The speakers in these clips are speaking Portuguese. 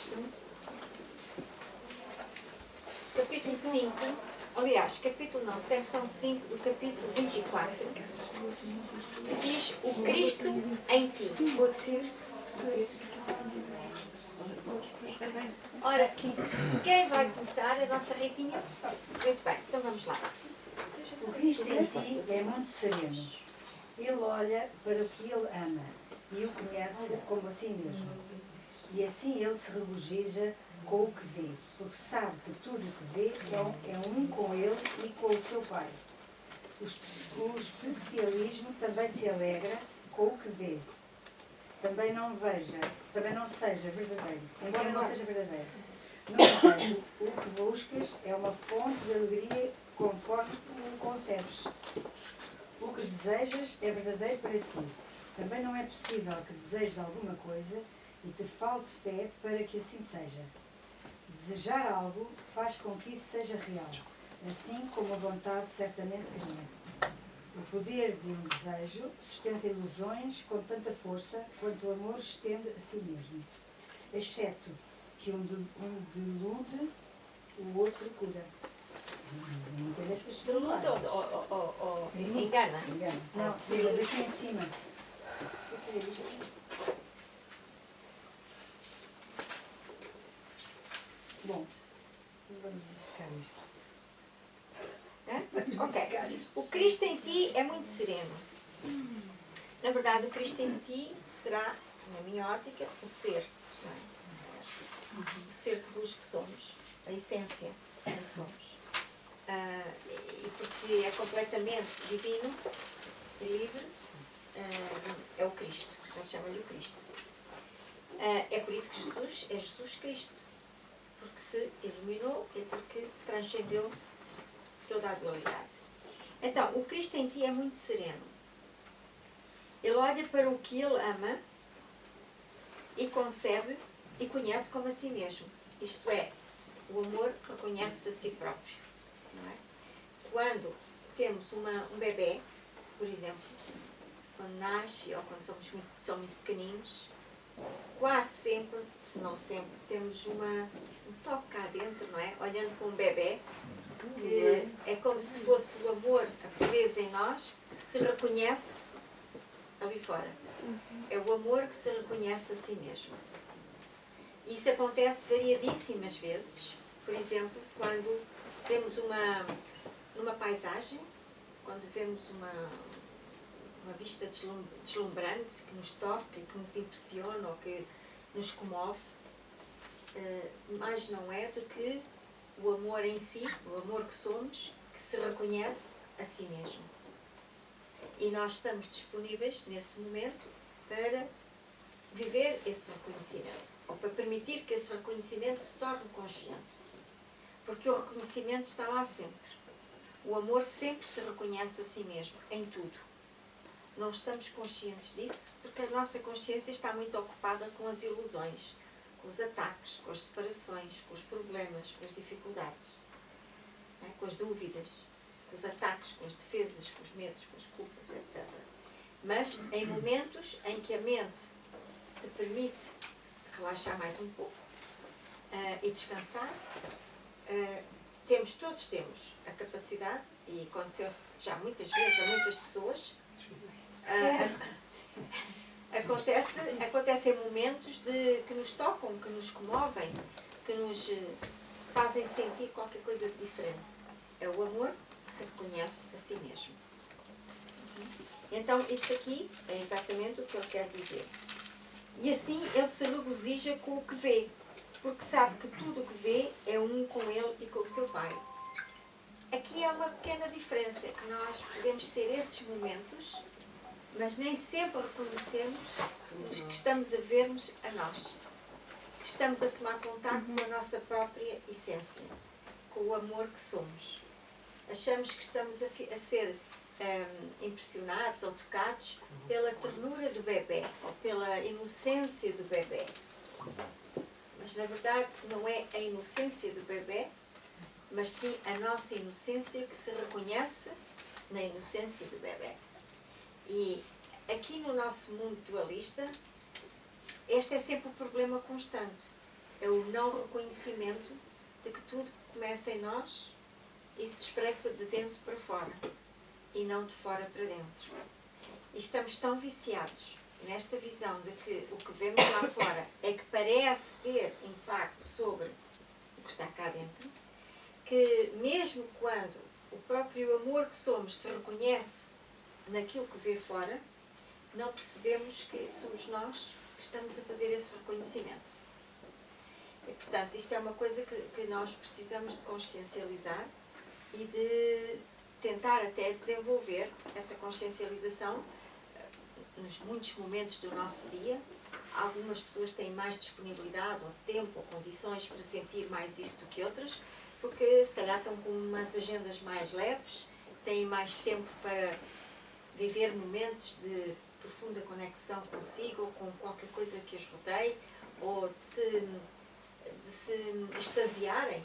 texto, capítulo 5, aliás, capítulo não, secção 5 do capítulo 24, que diz o Cristo em ti. Pode ser? Ora, quem vai começar? A nossa Ritinha? Muito bem, então vamos lá. O Cristo em ti é muito sereno. Ele olha para o que ele ama e o conhece como a si mesmo. E assim ele se regozija com o que vê, porque sabe que tudo o que vê é um com ele e com o seu Pai. O especialismo também se alegra com o que vê. Também não seja verdadeiro, embora não seja verdadeiro. No entanto, o que buscas é uma fonte de alegria conforme o concebes. O que desejas é verdadeiro para ti. Também não é possível que desejes alguma coisa e te falte fé para que assim seja. Desejar algo faz com que isso seja real, assim como a vontade certamente cria. O poder de um desejo sustenta ilusões com tanta força quanto o amor estende a si mesmo, exceto que um delude, o outro cura. Não entendo estas Delude ou engana? Engano. Não, sim, mas aqui em cima. O que é isto? Bom, vamos dissecar isto. Ok. O Cristo em ti é muito sereno. Na verdade, o Cristo em ti será, na minha ótica, o ser. Não é? O ser de luz que somos. A essência que somos. E porque é completamente divino, livre, é o Cristo. Nós chamamos-lhe o Cristo. É por isso que Jesus é Jesus Cristo. Porque se iluminou e porque transcendeu toda a dualidade. Então, o Cristo em ti é muito sereno. Ele olha para o que ele ama e concebe e conhece como a si mesmo. Isto é, o amor reconhece-se a si próprio. Não é? Quando temos um bebê, por exemplo, quando nasce ou quando são muito pequeninos, quase sempre, se não sempre, temos um toque cá dentro, não é? Olhando para um bebê, que é como se fosse o amor, a pureza em nós, que se reconhece ali fora. É o amor que se reconhece a si mesmo. Isso acontece variadíssimas vezes. Por exemplo, quando vemos numa paisagem, quando vemos uma vista deslumbrante que nos toca e que nos impressiona ou que nos comove, mais não é do que o amor em si, o amor que somos, que se reconhece a si mesmo. E nós estamos disponíveis, nesse momento, para viver esse reconhecimento, ou para permitir que esse reconhecimento se torne consciente. Porque o reconhecimento está lá sempre. O amor sempre se reconhece a si mesmo, em tudo. Não estamos conscientes disso, porque a nossa consciência está muito ocupada com as ilusões, com os ataques, com as separações, com os problemas, com as dificuldades, né? Com as dúvidas, com os ataques, com as defesas, com os medos, com as culpas, etc. Mas em momentos em que a mente se permite relaxar mais um pouco e descansar, todos temos a capacidade, e aconteceu-se já muitas vezes a muitas pessoas, acontecem momentos que nos tocam, que nos comovem, que nos fazem sentir qualquer coisa de diferente. É o amor que se reconhece a si mesmo. Então, isto aqui é exatamente o que ele quer dizer. E assim ele se regozija com o que vê, porque sabe que tudo o que vê é um com ele e com o seu Pai. Aqui há uma pequena diferença, que nós podemos ter esses momentos, mas nem sempre reconhecemos que estamos a ver-nos a nós, que estamos a tomar contato com a nossa própria essência, com o amor que somos. Achamos que estamos a ser impressionados ou tocados pela ternura do bebê, ou pela inocência do bebê. Mas na verdade não é a inocência do bebê, mas sim a nossa inocência que se reconhece na inocência do bebê. E aqui no nosso mundo dualista, este é sempre o problema constante. é o não reconhecimento de que tudo começa em nós e se expressa de dentro para fora e não de fora para dentro. E estamos tão viciados nesta visão de que o que vemos lá fora é que parece ter impacto sobre o que está cá dentro, que mesmo quando o próprio amor que somos se reconhece naquilo que vê fora, não percebemos que somos nós que estamos a fazer esse reconhecimento. E, portanto, isto é uma coisa que nós precisamos de consciencializar e de tentar até desenvolver essa consciencialização nos muitos momentos do nosso dia. Algumas pessoas têm mais disponibilidade, ou tempo, ou condições para sentir mais isso do que outras, porque se calhar estão com umas agendas mais leves, têm mais tempo para viver momentos de profunda conexão consigo, ou com qualquer coisa que os rodeie, ou de se extasiarem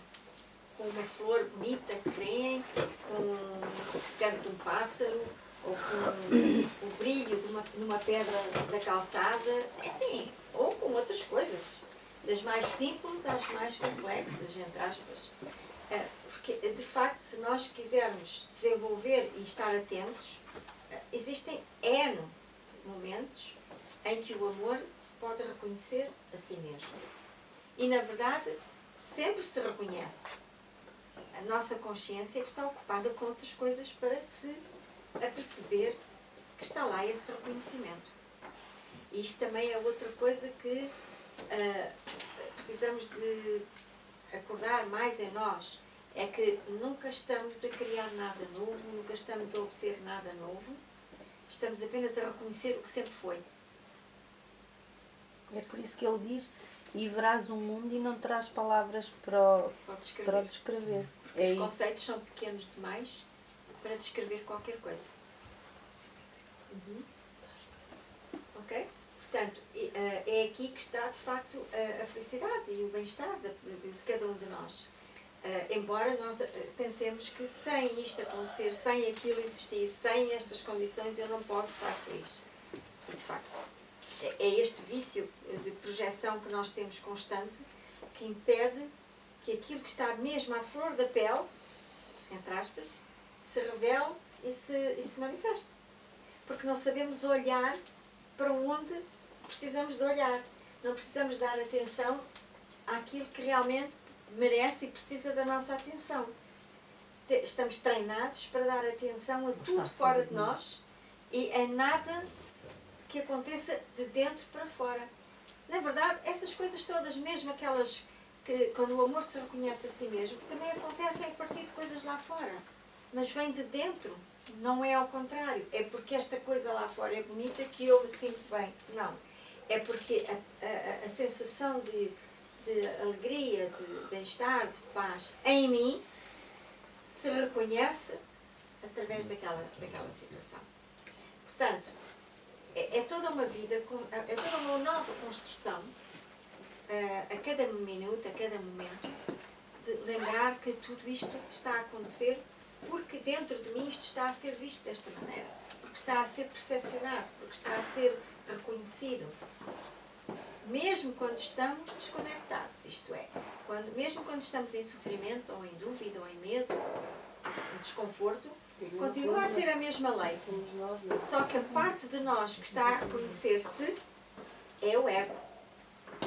com uma flor bonita que vem, com o canto de um pássaro, ou com o brilho numa pedra da calçada, enfim, ou com outras coisas, das mais simples às mais complexas, entre aspas. Porque, de facto, se nós quisermos desenvolver e estar atentos, existem N momentos em que o amor se pode reconhecer a si mesmo. E, na verdade, sempre se reconhece. A nossa consciência que está ocupada com outras coisas para se aperceber que está lá esse reconhecimento. E isto também é outra coisa que precisamos de acordar mais em nós, é que nunca estamos a criar nada novo, nunca estamos a obter nada novo, estamos apenas a reconhecer o que sempre foi. É por isso que ele diz, e verás o mundo e não terás palavras para o descrever. Porque os conceitos são pequenos demais para descrever qualquer coisa. Ok? Portanto, é aqui que está de facto a felicidade e o bem-estar de cada um de nós. Embora nós pensemos que sem isto acontecer, sem aquilo existir, sem estas condições eu não posso estar feliz. E de facto, é este vício de projeção que nós temos constante que impede que aquilo que está mesmo à flor da pele, entre aspas, se revele e se manifeste. Porque não sabemos olhar para onde precisamos de olhar. Não precisamos dar atenção àquilo que realmente merece e precisa da nossa atenção. Estamos treinados para dar atenção a tudo fora de nós e a nada que aconteça de dentro para fora. Na verdade, essas coisas todas, mesmo aquelas que, quando o amor se reconhece a si mesmo, também acontecem a partir de coisas lá fora. Mas vem de dentro, não é ao contrário. É porque esta coisa lá fora é bonita que eu me sinto bem. Não. É porque a sensação de alegria, de bem-estar, de paz em mim se reconhece através daquela situação. Portanto, é toda uma vida, é toda uma nova construção, a cada minuto, a cada momento, de lembrar que tudo isto está a acontecer porque dentro de mim isto está a ser visto desta maneira, porque está a ser percepcionado, porque está a ser reconhecido. Mesmo quando estamos desconectados, isto é, mesmo quando estamos em sofrimento, ou em dúvida, ou em medo, em desconforto, continua a ser a mesma lei. Só que a parte de nós que está a reconhecer-se é o ego,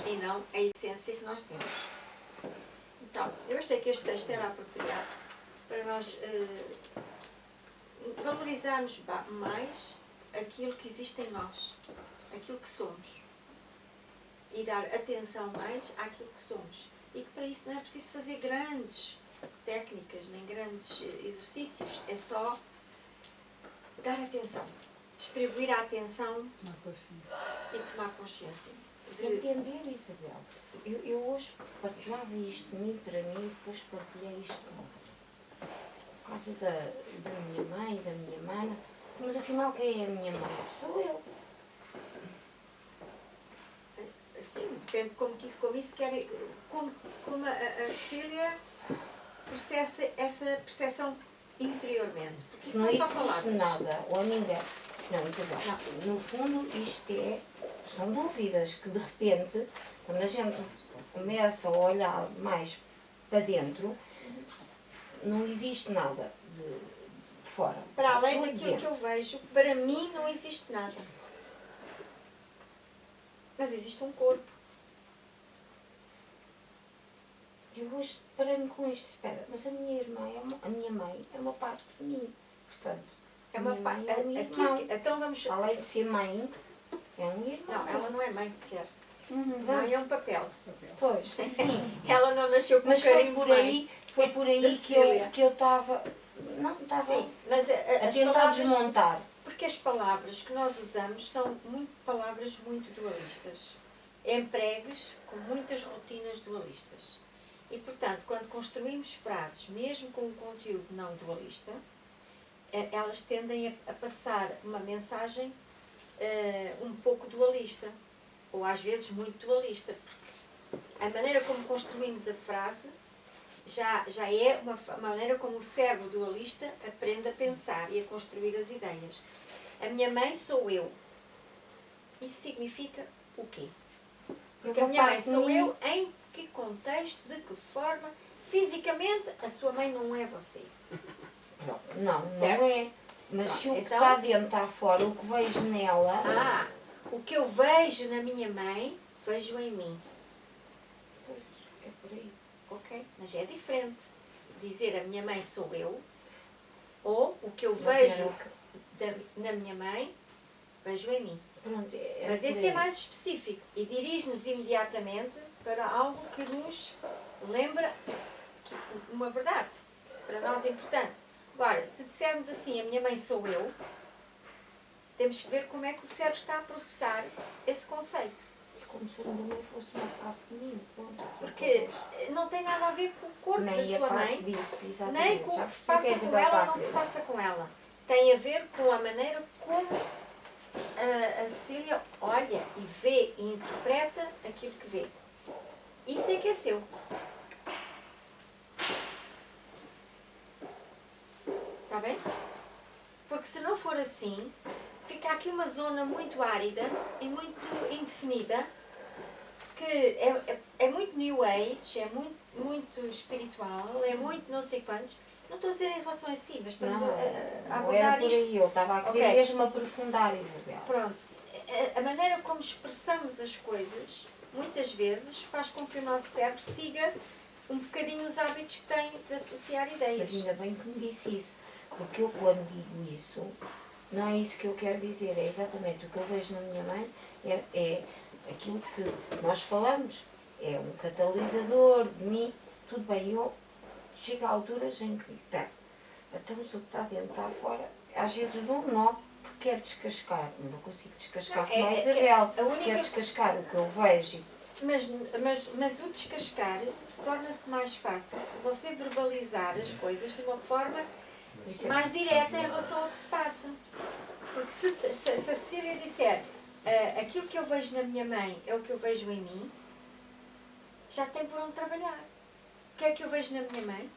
e não a essência que nós temos. Então, eu achei que este texto era apropriado para nós valorizarmos mais aquilo que existe em nós, aquilo que somos. E dar atenção mais àquilo que somos. E que para isso não é preciso fazer grandes técnicas, nem grandes exercícios. É só dar atenção. Distribuir a atenção e tomar consciência. Entender, Isabel. Eu hoje partilhava isto de mim para mim e depois partilhei isto por causa da minha mãe, da minha mana. Mas afinal quem é a minha mãe? Sou eu. Sim, depende como isso quer, como a Cecília processa essa percepção interiormente. Porque isso não são só existe palavras. nada, ou ninguém. Não, Isabel, no fundo isto são dúvidas que de repente, quando a gente começa a olhar mais para dentro, não existe nada de fora. Para além Tudo daquilo dentro. que eu vejo, para mim não existe nada. Mas existe um corpo. Eu hoje parei-me com isto, espera, mas a minha irmã, a minha mãe, é uma parte de mim. Portanto, É uma minha mãe pa- é um aquilo irmão. que- Então vamos. Além de ser mãe, é um irmão. Não, ela não é mãe sequer. Pronto. Mãe é um papel. Pois, sim. Ela não nasceu com Mas carinho foi de por mãe. aí, foi por Da aí Cecília. que eu estava. Não, estava Sim, mas a as tentar palavras. desmontar. Porque as palavras que nós usamos são palavras muito dualistas. Empregues com muitas rotinas dualistas. E, portanto, quando construímos frases, mesmo com um conteúdo não dualista, elas tendem a passar uma mensagem um pouco dualista. Ou às vezes muito dualista. Porque a maneira como construímos a frase já é uma maneira como o cérebro dualista aprende a pensar e a construir as ideias. A minha mãe sou eu. Isso significa o quê? Porque a minha mãe sou eu em que contexto, de que forma, fisicamente, a sua mãe não é você. Não, Certo? não é. Mas se o que Então- está dentro está fora, o que vejo nela. O que eu vejo na minha mãe, vejo em mim. Pois, é por aí. Ok? Mas é diferente dizer a minha mãe sou eu, ou o que eu Mas vejo era na minha mãe, vejo em mim. Pronto, é Mas por esse aí. é mais específico e dirige-nos imediatamente para algo que nos lembra uma verdade, para nós importante. Agora, se dissermos assim, a minha mãe sou eu, temos que ver como é que o cérebro está a processar esse conceito. Como se a minha mãe fosse uma parte de mim. Pronto. Porque não tem nada a ver com o corpo nem da a sua parte mãe, disso, exatamente. nem com o Já que se percebi passa que com és ela ou a não parte se dele. passa com ela. Tem a ver com a maneira como a Cecília olha e vê e interpreta aquilo que vê. Isso é que é seu. Está bem? Porque se não for assim, fica aqui uma zona muito árida e muito indefinida, que é muito New Age, é muito espiritual, é muito não sei quantos. Não estou a dizer em relação a si, mas estamos Não, a não era abordar por isto. aí. Eu estava a querer Ok. mesmo aprofundar, Isabel. Pronto. A maneira como expressamos as coisas, muitas vezes, faz com que o nosso cérebro siga um bocadinho os hábitos que tem de associar ideias. Mas ainda bem que me disse isso. Porque eu, quando digo isso, não é isso que eu quero dizer. É exatamente o que eu vejo na minha mãe. É aquilo que nós falamos. É um catalisador de mim. Tudo bem, eu chego a alturas em que digo, pera, então o que está dentro está fora. Às vezes dou um nó porque quero descascar. Não consigo descascar como a Isabel. a única- Quero descascar o que eu vejo. Mas o descascar torna-se mais fácil se você verbalizar as coisas de uma forma Isso é- mais direta em relação ao que se passa. Porque se a Cecília disser aquilo que eu vejo na minha mãe é o que eu vejo em mim, já tem por onde trabalhar. O que é que eu vejo na minha mãe?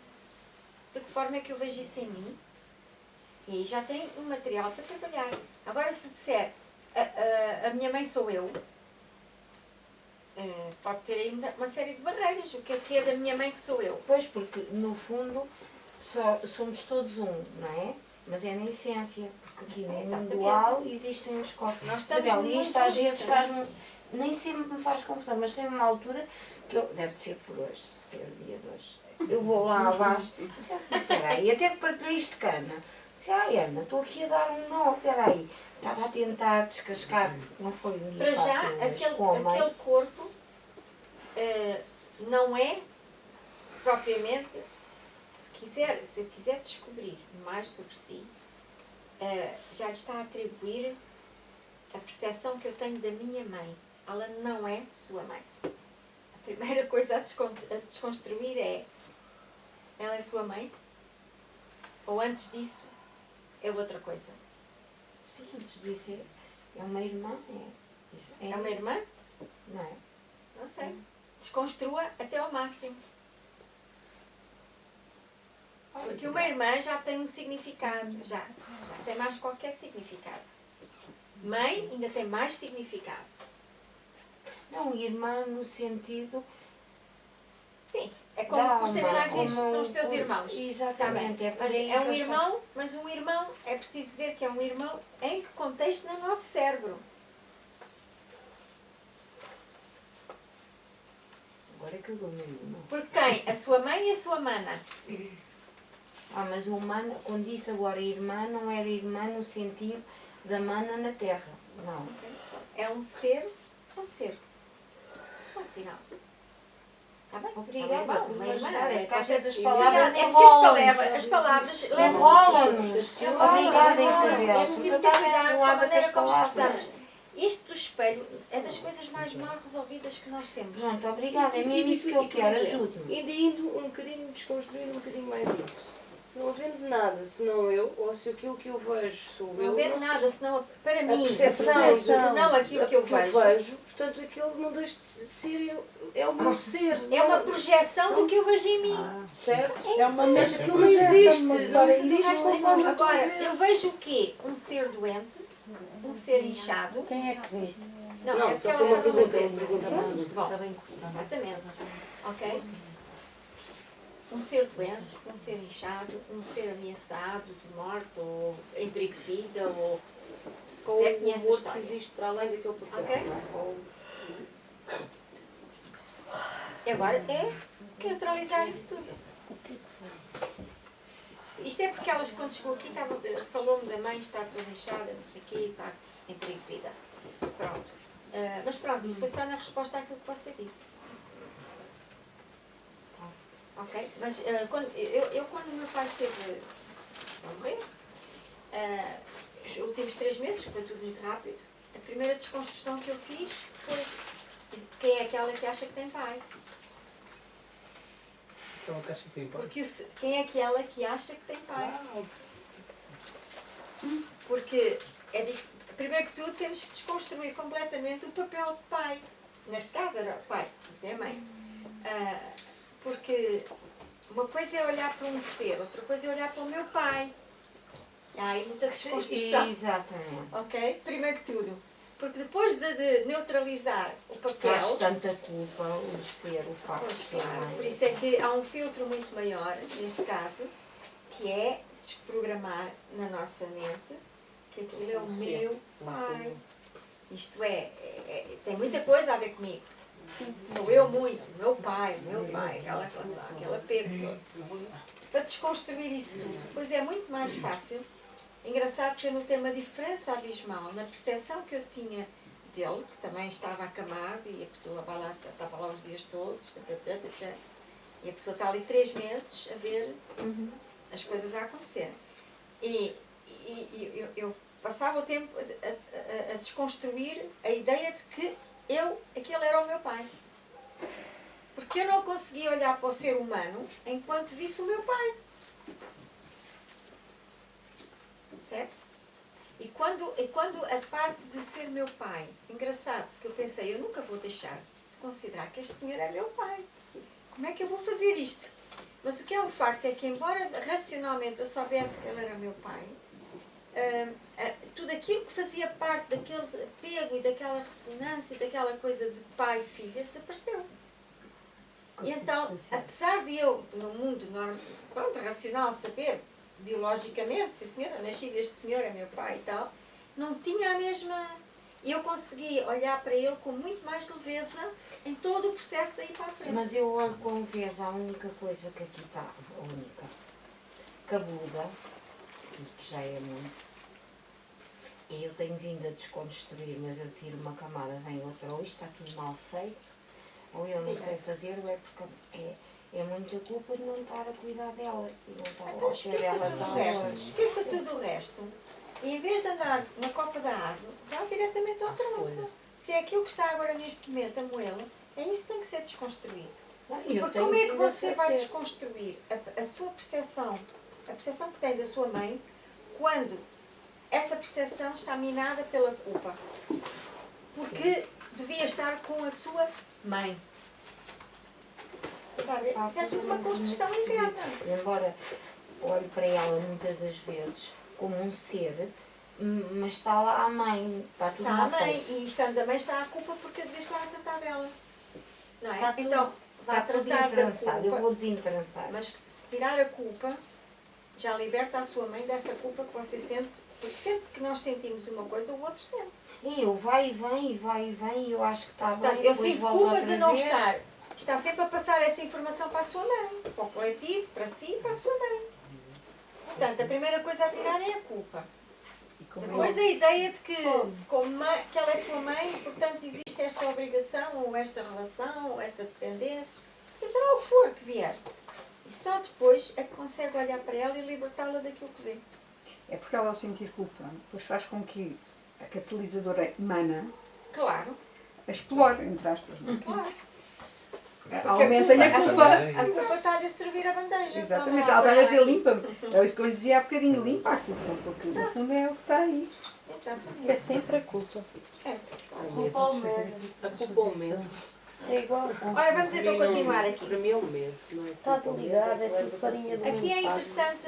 De que forma é que eu vejo isso em mim? E aí já tem um material para trabalhar. Agora, se disser a minha mãe sou eu, pode ter aí uma série de barreiras. O que é da minha mãe que sou eu? Pois, porque no fundo somos todos um, não é? Mas é na essência, porque aqui no mundo Exatamente. dual existem os corpos. Nós estamos Isabel, no e isto mundo às vezes dualista, não é? faz-me, nem sempre me faz confusão, mas tem uma altura que eu, deve ser por hoje, ser o dia de hoje. Eu vou lá abaixo e digo, peraí, até que partilhei isto de cana. Disse, ai Ana, estou aqui a dar um nó, peraí. Estava a tentar descascar, porque não foi um dia Para já, fácil, mas com a mãe. aquele corpo não é propriamente, se quiser descobrir mais sobre si, já lhe está a atribuir a percepção que eu tenho da minha mãe. Ela não é sua mãe. A primeira coisa a desconstruir é: ela é sua mãe? Ou antes disso, é outra coisa? Sim, antes disso é uma irmã, É uma irmã? Não é? Não sei. Desconstrua até ao máximo. Porque uma irmã já tem um significado, já tem mais qualquer significado. Mãe ainda tem mais significado. Não, irmã no sentido Sim, é como os terminais diz, são os teus irmãos. Exatamente, é por Mas aí é um que eu estou- irmão, mas um irmão, é preciso ver que é um irmão em que contexto no nosso cérebro. Agora é que eu dou meu irmão. Porque tem a sua mãe e a sua mana. Mas o humano, quando disse agora irmã, não era irmã no sentido da mana na terra. Não. É um ser, Ponto final. Está bem? Obrigada É um irmão, por uma me irmã, ajudar. É que às vezes as Obrigada. palavras É porque enrolam-se. as palavras Enrolam-nos. Obrigada, Isabel. É Tu preciso ter estás cuidado com a enrolada com maneira as como palavras. expressamos. Este do espelho é das coisas mais mal resolvidas que nós temos. Pronto, obrigada. É mesmo isso que eu quero. Ajude-me. Ainda indo um bocadinho, desconstruindo um bocadinho mais isso. Não havendo nada, senão eu, ou se aquilo que eu vejo sou eu, Não ver não nada, senão para mim, percepção senão aquilo que eu vejo. portanto aquilo não deixa de ser, é o meu ser. É uma projeção do que eu vejo em mim. Certo? É uma Portanto, mente aquilo não existe. Não Agora existe existe conforme eu estou a Agora, ver. eu vejo o quê? Um ser doente, um ser inchado. Quem é que vê? Não, Não, é porque estou com ela uma estava a pergunta, dizer. uma pergunta. Bom, exatamente. Ok? Um ser doente, um ser inchado, um ser ameaçado de morte, ou em perigo de vida, ou. Com Você o conhece a amor que história. existe para além daquele papel. Ok. não é? Ou- E agora é neutralizar isso tudo. Isto é porque elas, quando chegou aqui, falou-me da mãe estar toda inchada, não sei o quê, e está em perigo de vida. Pronto. Mas pronto, isso foi só na resposta àquilo que você disse. Ok? Mas quando o meu pai esteve a morrer, os últimos 3 meses, que foi tudo muito rápido, a primeira desconstrução que eu fiz foi: quem é aquela que acha que tem pai? Então, que acha que tem pai? Porque quem é aquela que acha que tem pai? Porque primeiro que tudo temos que desconstruir completamente o papel de pai. Neste caso era o pai, mas é a mãe. Porque uma coisa é olhar para um ser, outra coisa é olhar para o meu pai. Há aí muita desconstrução. Exatamente. Ok? Primeiro que tudo. Porque depois de neutralizar o Faz papel, tanta culpa o ser, o facto de pois, ser claro, mãe. por isso é que há um filtro muito maior, neste caso, que é desprogramar na nossa mente que aquilo é o meu pai. Isto tem muita coisa a ver comigo. Sou eu muito, meu pai, aquela relação, aquele apego todo. Para desconstruir isso tudo, pois é muito mais fácil. Engraçado que eu notei uma diferença abismal na percepção que eu tinha dele, que também estava acamado e a pessoa vai lá, estava lá os dias todos, e a pessoa está ali 3 meses a ver as coisas a acontecerem. E eu passava o tempo a desconstruir a ideia de que aquele era o meu pai. Porque eu não conseguia olhar para o ser humano enquanto visse o meu pai. Certo? E quando a parte de ser meu pai, engraçado, que eu pensei, eu nunca vou deixar de considerar que este senhor é meu pai. Como é que eu vou fazer isto? Mas o que é um facto é que, embora racionalmente eu soubesse que ele era meu pai, tudo aquilo que fazia parte daquele apego e daquela ressonância e daquela coisa de pai e filha desapareceu. E então, apesar de eu, no mundo racional, saber biologicamente, se senhora, nasci deste senhor, é meu pai e tal, não tinha a mesma. Eu consegui olhar para ele com muito mais leveza em todo o processo daí para a frente. Mas eu olho com vez a única coisa que aqui está, a única, cabuda, que já é muito, e eu tenho vindo a desconstruir, mas eu tiro uma camada, vem outra, ou isto está tudo mal feito, ou eu não sei fazer, ou é porque é muita culpa de não estar a cuidar dela e não estar Então a ter esqueça ela tudo o tão resto. longe. Esqueça tudo o resto. E em vez de andar na copa da árvore, vá diretamente ao tronco. Se é aquilo que está agora neste momento a moê-lo, é isso que tem que ser desconstruído. Não, eu Porque tenho como é que vindo a você vai fazer. desconstruir a sua percepção, a percepção que tem da sua mãe, quando essa percepção está minada pela culpa? Porque devia estar com a sua mãe. Isso é tudo uma construção interna. Embora olhe para ela muitas das vezes como um ser, mas está lá a mãe, está tudo Está a mal mãe feito. e estando a mãe está a culpa porque eu devia estar a tratar dela. Não é? Está tudo. Então, vai Está tudo tratar da entrançado, eu culpa, vou desentrançar. mas se tirar a culpa, já liberta a sua mãe dessa culpa que você sente, porque sempre que nós sentimos uma coisa, o outro sente. E eu vai e vem, e eu acho que está Portanto, bem, eu depois sinto volto culpa outra de não vez. estar. Está sempre a passar essa informação para a sua mãe, para o coletivo, para si e para a sua mãe. Portanto, a primeira coisa a tirar é a culpa. Depois a ideia de que, como mãe, que ela é sua mãe, portanto existe esta obrigação, ou esta relação, ou esta dependência, seja lá o que for que vier. E só depois é que consegue olhar para ela e libertá-la daquilo que vê. É porque ela, ao sentir culpa, depois faz com que a catalisadora mana Claro, a explore, entre aspas. Não é? claro. Aumenta-lhe a culpa. A culpa está-lhe a servir a bandeja. Exatamente, Vamos lá ela está a pôr dizer aqui. limpa-me. É o que eu lhe dizia há bocadinho, limpa a culpa, porque no fundo é o que está aí. Exatamente. É sempre a culpa. É. A culpa ou o medo. É igual. Ora, vamos então continuar Para aqui. mim é o medo. Não é Está culpa, o medo ligado, é que leva tudo farinha do Aqui é mesmo saco. interessante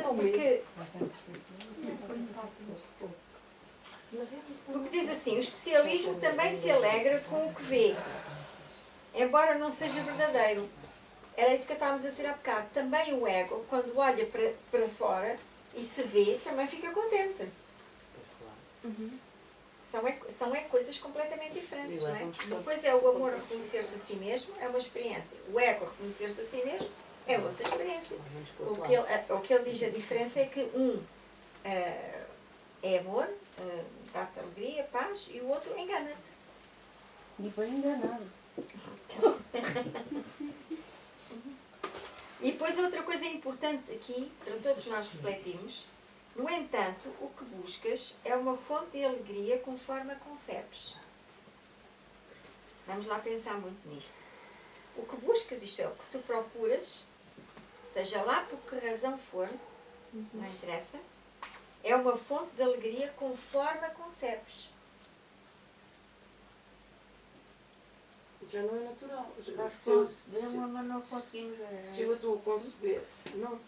porque diz assim, o especialismo também se alegra com o que vê, embora não seja verdadeiro. Era isso que estávamos a dizer há bocado. Também o ego, quando olha para fora e se vê, também fica contente. São coisas completamente diferentes, não é? Uma coisa é o amor a reconhecer-se a si mesmo, é uma experiência. O ego a reconhecer-se a si mesmo é outra experiência. O que ele diz, a diferença é que um é amor, dá-te alegria, paz, e o outro engana-te. E bem enganado. E depois outra coisa importante aqui, para todos nós refletirmos, no entanto, o que buscas é uma fonte de alegria conforme a concebes. Vamos lá pensar muito nisto. O que buscas, isto é, o que tu procuras, seja lá por que razão for, não interessa, é uma fonte de alegria conforme a concebes. Já não é natural. Nós Se eu concebemos, mas não conseguimos ver. se eu estou a conceber, não.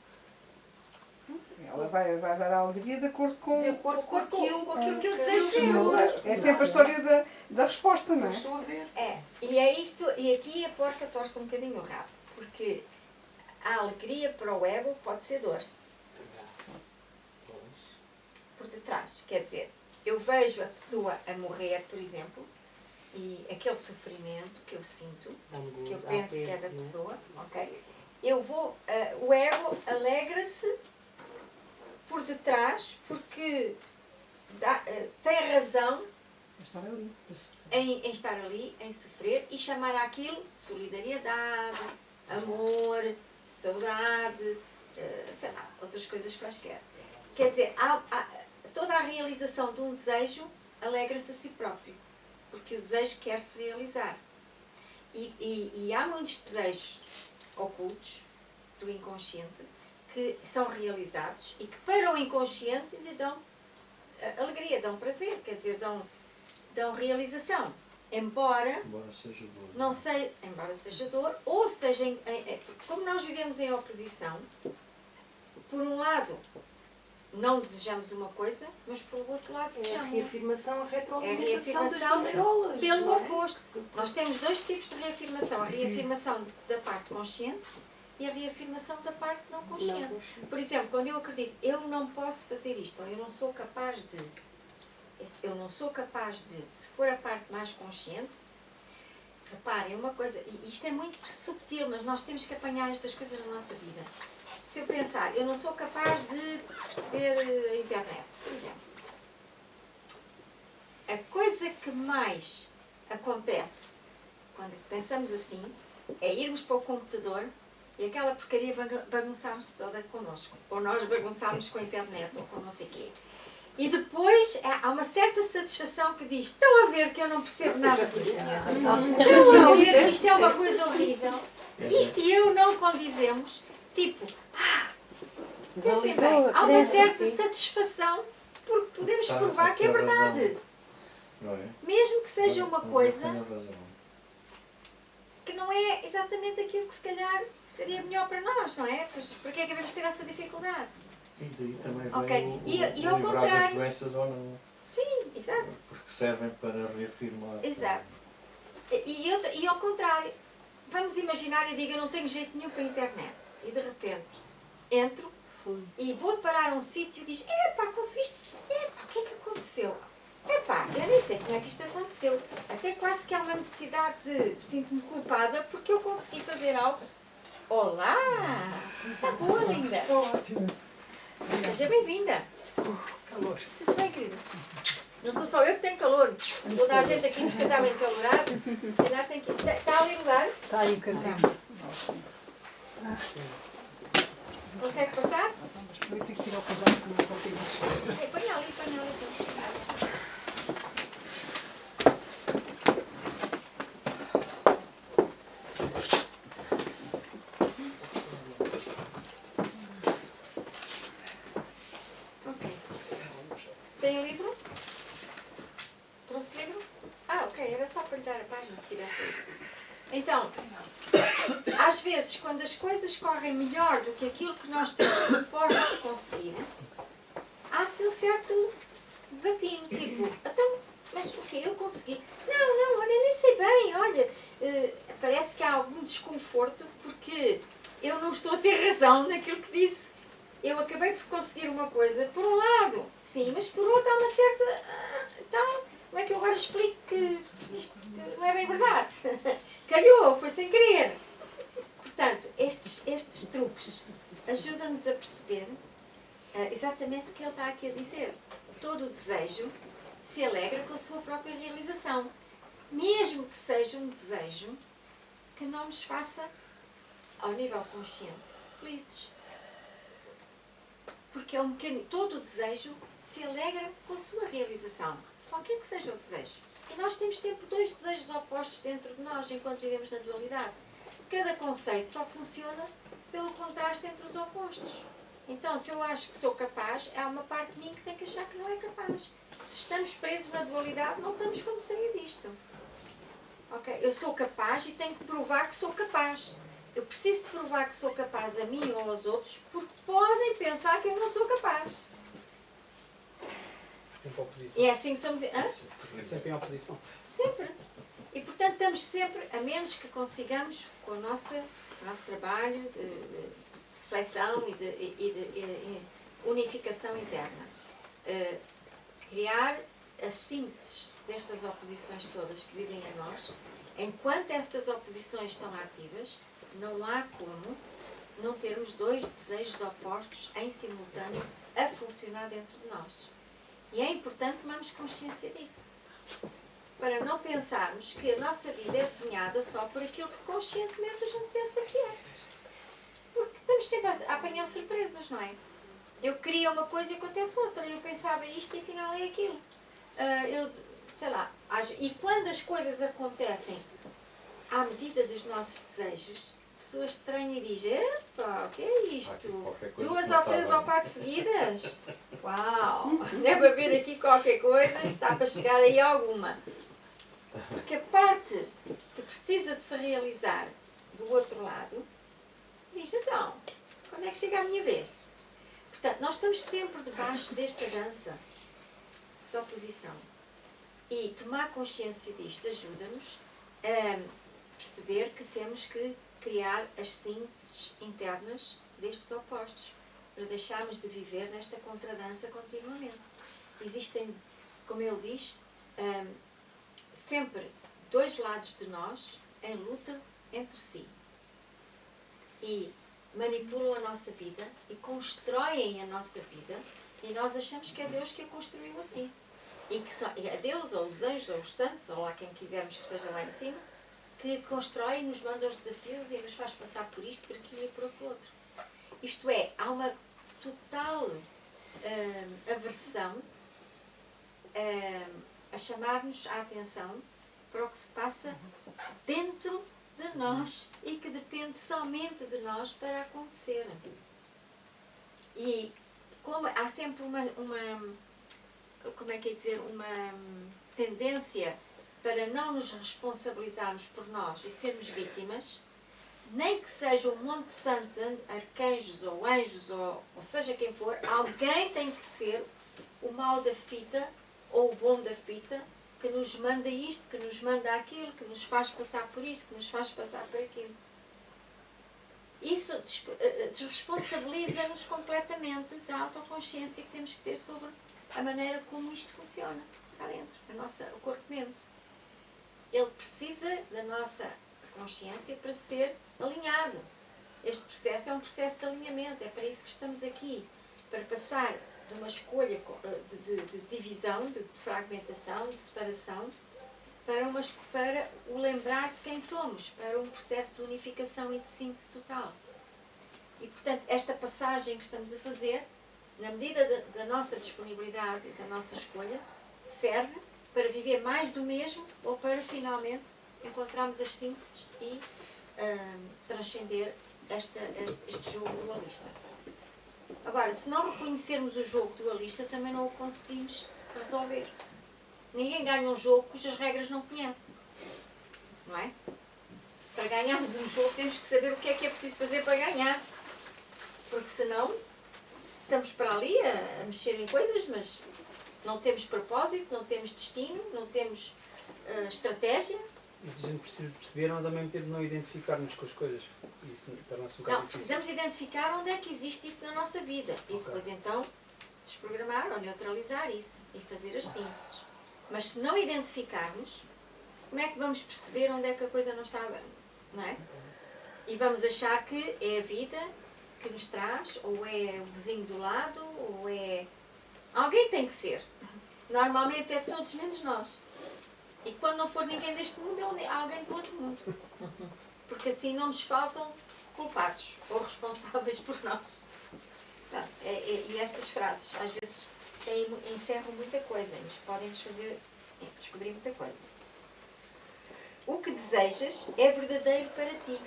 Ela vai dar a alegria de acordo com. De acordo com aquilo com aquilo que eu que desejo ver. É sempre a história da resposta, não eu é? estou a ver. E é isto, e aqui a porca torce um bocadinho o rabo, porque a alegria para o ego pode ser dor. Por detrás, quer dizer, eu vejo a pessoa a morrer, por exemplo, e aquele sofrimento que eu sinto, que eu penso que é da pessoa, ok? Eu vou, o ego alegra-se por detrás, porque tem razão Estar ali. em estar ali, em sofrer e chamar aquilo solidariedade, amor, saudade, sei lá, outras coisas quaisquer. Quer dizer, toda a realização de um desejo alegra-se a si próprio, porque o desejo quer se realizar. E há muitos desejos ocultos do inconsciente que são realizados e que para o inconsciente lhe dão alegria, dão prazer, quer dizer, dão realização. Embora seja dor. não sei, embora seja dor, ou seja, porque como nós vivemos em oposição, por um lado não desejamos uma coisa, mas por outro lado É a desejamos. reafirmação, a retroalimentação das reafirmação bandeirolas. Pelo não é? oposto. Nós temos dois tipos de reafirmação. A reafirmação da parte consciente e a reafirmação da parte não consciente. Não consciente. Por exemplo, quando eu acredito, eu não posso fazer isto, ou eu não sou capaz de, se for a parte mais consciente, reparem uma coisa, e isto é muito subtil, mas nós temos que apanhar estas coisas na nossa vida. Se eu pensar, eu não sou capaz de perceber a internet, por exemplo, a coisa que mais acontece quando pensamos assim é irmos para o computador e aquela porcaria bagunçarmos toda connosco. Ou nós bagunçarmos com a internet ou com não sei o quê. E depois há uma certa satisfação que diz: estão a ver que eu não percebo nada disto. Estão a ver que isto é uma coisa horrível. Isto e eu não condizemos. Tipo, pensem bem, há uma certa satisfação porque podemos provar que é verdade. Não é? Mesmo que seja uma coisa Tem razão. que não é exatamente aquilo que se calhar seria melhor para nós, não é? Pois para que é que devemos ter essa dificuldade? E daí também vem Ok. o E ao livrar das contrário. doenças ou não. Sim, exato. Porque servem para reafirmar. Exato. E ao contrário, vamos imaginar, eu digo, eu não tenho jeito nenhum para a internet. E de repente, entro e vou parar a um sítio e diz, epá, conseguiste, epá, o que é que aconteceu? Epá, eu nem sei como é que isto aconteceu. Até quase que há uma necessidade de sinto-me culpada porque eu consegui fazer algo. Olá! Está boa, linda! Ótimo. Seja bem-vinda! Calor. Tudo bem, querida? Não sou só eu que tenho calor. Toda a gente aqui diz que eu estava encalorada. Calhar tem que... Está ali o lugar? Está aí o cartão. Consegue passar? Mas primeiro tenho que tirar o casaco que não consigo mexer. Põe ali, põe ali. Ok. Tem o livro? Trouxe livro? Ah, ok. Era só para lhe dar a página se tivesse o livro. Então, às vezes, quando as coisas correm melhor do que aquilo que nós temos supostos conseguir, há-se um certo desatino, tipo, então, mas o quê? Eu consegui? Não, olha, nem sei bem, olha, parece que há algum desconforto porque eu não estou a ter razão naquilo que disse. Eu acabei por conseguir uma coisa, por um lado, sim, mas por outro há uma certa... Então, como é que eu agora explico que isto não é bem verdade? Calhou, foi sem querer. Portanto, estes truques ajudam-nos a perceber exatamente o que ele está aqui a dizer. Todo o desejo se alegra com a sua própria realização. Mesmo que seja um desejo que não nos faça, ao nível consciente, felizes. Porque é um mecanismo. Todo o desejo se alegra com a sua realização. Qualquer que seja o desejo. E nós temos sempre dois desejos opostos dentro de nós, enquanto vivemos na dualidade. Cada conceito só funciona pelo contraste entre os opostos. Então, se eu acho que sou capaz, há uma parte de mim que tem que achar que não é capaz. Se estamos presos na dualidade, não estamos como sair disto. Ok? Eu sou capaz e tenho que provar que sou capaz. Eu preciso de provar que sou capaz a mim ou aos outros, porque podem pensar que eu não sou capaz. Sempre oposição. E é assim que somos... Hã? Sempre em oposição. Sempre. E, portanto, estamos sempre, a menos que consigamos, com o nosso trabalho de reflexão e de unificação interna, criar as sínteses destas oposições todas que vivem em nós, enquanto estas oposições estão ativas, não há como não termos dois desejos opostos em simultâneo a funcionar dentro de nós. E é importante tomarmos consciência disso. Para não pensarmos que a nossa vida é desenhada só por aquilo que conscientemente a gente pensa que é. Porque estamos sempre a apanhar surpresas, não é? Eu queria uma coisa e acontece outra. Eu pensava isto e afinal é aquilo. Sei lá. E quando as coisas acontecem à medida dos nossos desejos, pessoas estranham e dizem, epá, o que é isto? 2 ou 3 ou 4 seguidas? Uau! Deve haver aqui qualquer coisa, está para chegar aí alguma. Porque a parte que precisa de se realizar do outro lado, diz, então, quando é que chega a minha vez? Portanto, nós estamos sempre debaixo desta dança de oposição. E tomar consciência disto ajuda-nos a perceber que temos que criar as sínteses internas destes opostos, para deixarmos de viver nesta contradança continuamente. Existem, como ele diz, sempre 2 lados de nós em luta entre si. E manipulam a nossa vida e constroem a nossa vida e nós achamos que é Deus que a construiu assim. E que é Deus, ou os anjos, ou os santos, ou lá quem quisermos que esteja lá em cima, que constrói, nos manda os desafios e nos faz passar por isto, por aquilo e por aquilo outro. Isto é, há uma total aversão a chamar-nos a atenção para o que se passa dentro de nós e que depende somente de nós para acontecer. E como há sempre uma tendência para não nos responsabilizarmos por nós e sermos vítimas, nem que seja um monte de santos, arcanjos ou anjos, ou seja quem for, alguém tem que ser o mau da fita ou o bom da fita que nos manda isto, que nos manda aquilo, que nos faz passar por isto, que nos faz passar por aquilo. Isso desresponsabiliza-nos completamente da autoconsciência que temos que ter sobre a maneira como isto funciona cá dentro, o corpo-mente. Ele precisa da nossa consciência para ser alinhado. Este processo é um processo de alinhamento, é para isso que estamos aqui, para passar de uma escolha de divisão, de fragmentação, de separação, para o lembrar de quem somos, para um processo de unificação e de síntese total. E, portanto, esta passagem que estamos a fazer, na medida da nossa disponibilidade e da nossa escolha, serve para viver mais do mesmo ou para, finalmente, encontrarmos as sínteses e transcender este jogo dualista. Agora, se não reconhecermos o jogo dualista, também não o conseguimos resolver. Ninguém ganha um jogo cujas regras não conhece. Não é? Para ganharmos um jogo temos que saber o que é preciso fazer para ganhar. Porque senão estamos para ali a mexer em coisas, mas não temos propósito, não temos destino, não temos estratégia. Mas a gente precisa perceber, mas ao mesmo tempo não identificar-nos com as coisas. Isso torna-se um bocado Não, difícil. precisamos identificar onde é que existe isso na nossa vida. E depois então desprogramar ou neutralizar isso e fazer as sínteses. Mas se não identificarmos, como é que vamos perceber onde é que a coisa não está bem? Não é? E vamos achar que é a vida que nos traz, ou é o vizinho do lado, ou é... Alguém tem que ser. Normalmente é todos menos nós. E quando não for ninguém deste mundo, é alguém do outro mundo. Porque assim não nos faltam culpados ou responsáveis por nós. Tá? E estas frases, às vezes, encerram muita coisa, mas podem-nos fazer descobrir muita coisa. O que desejas é verdadeiro para ti.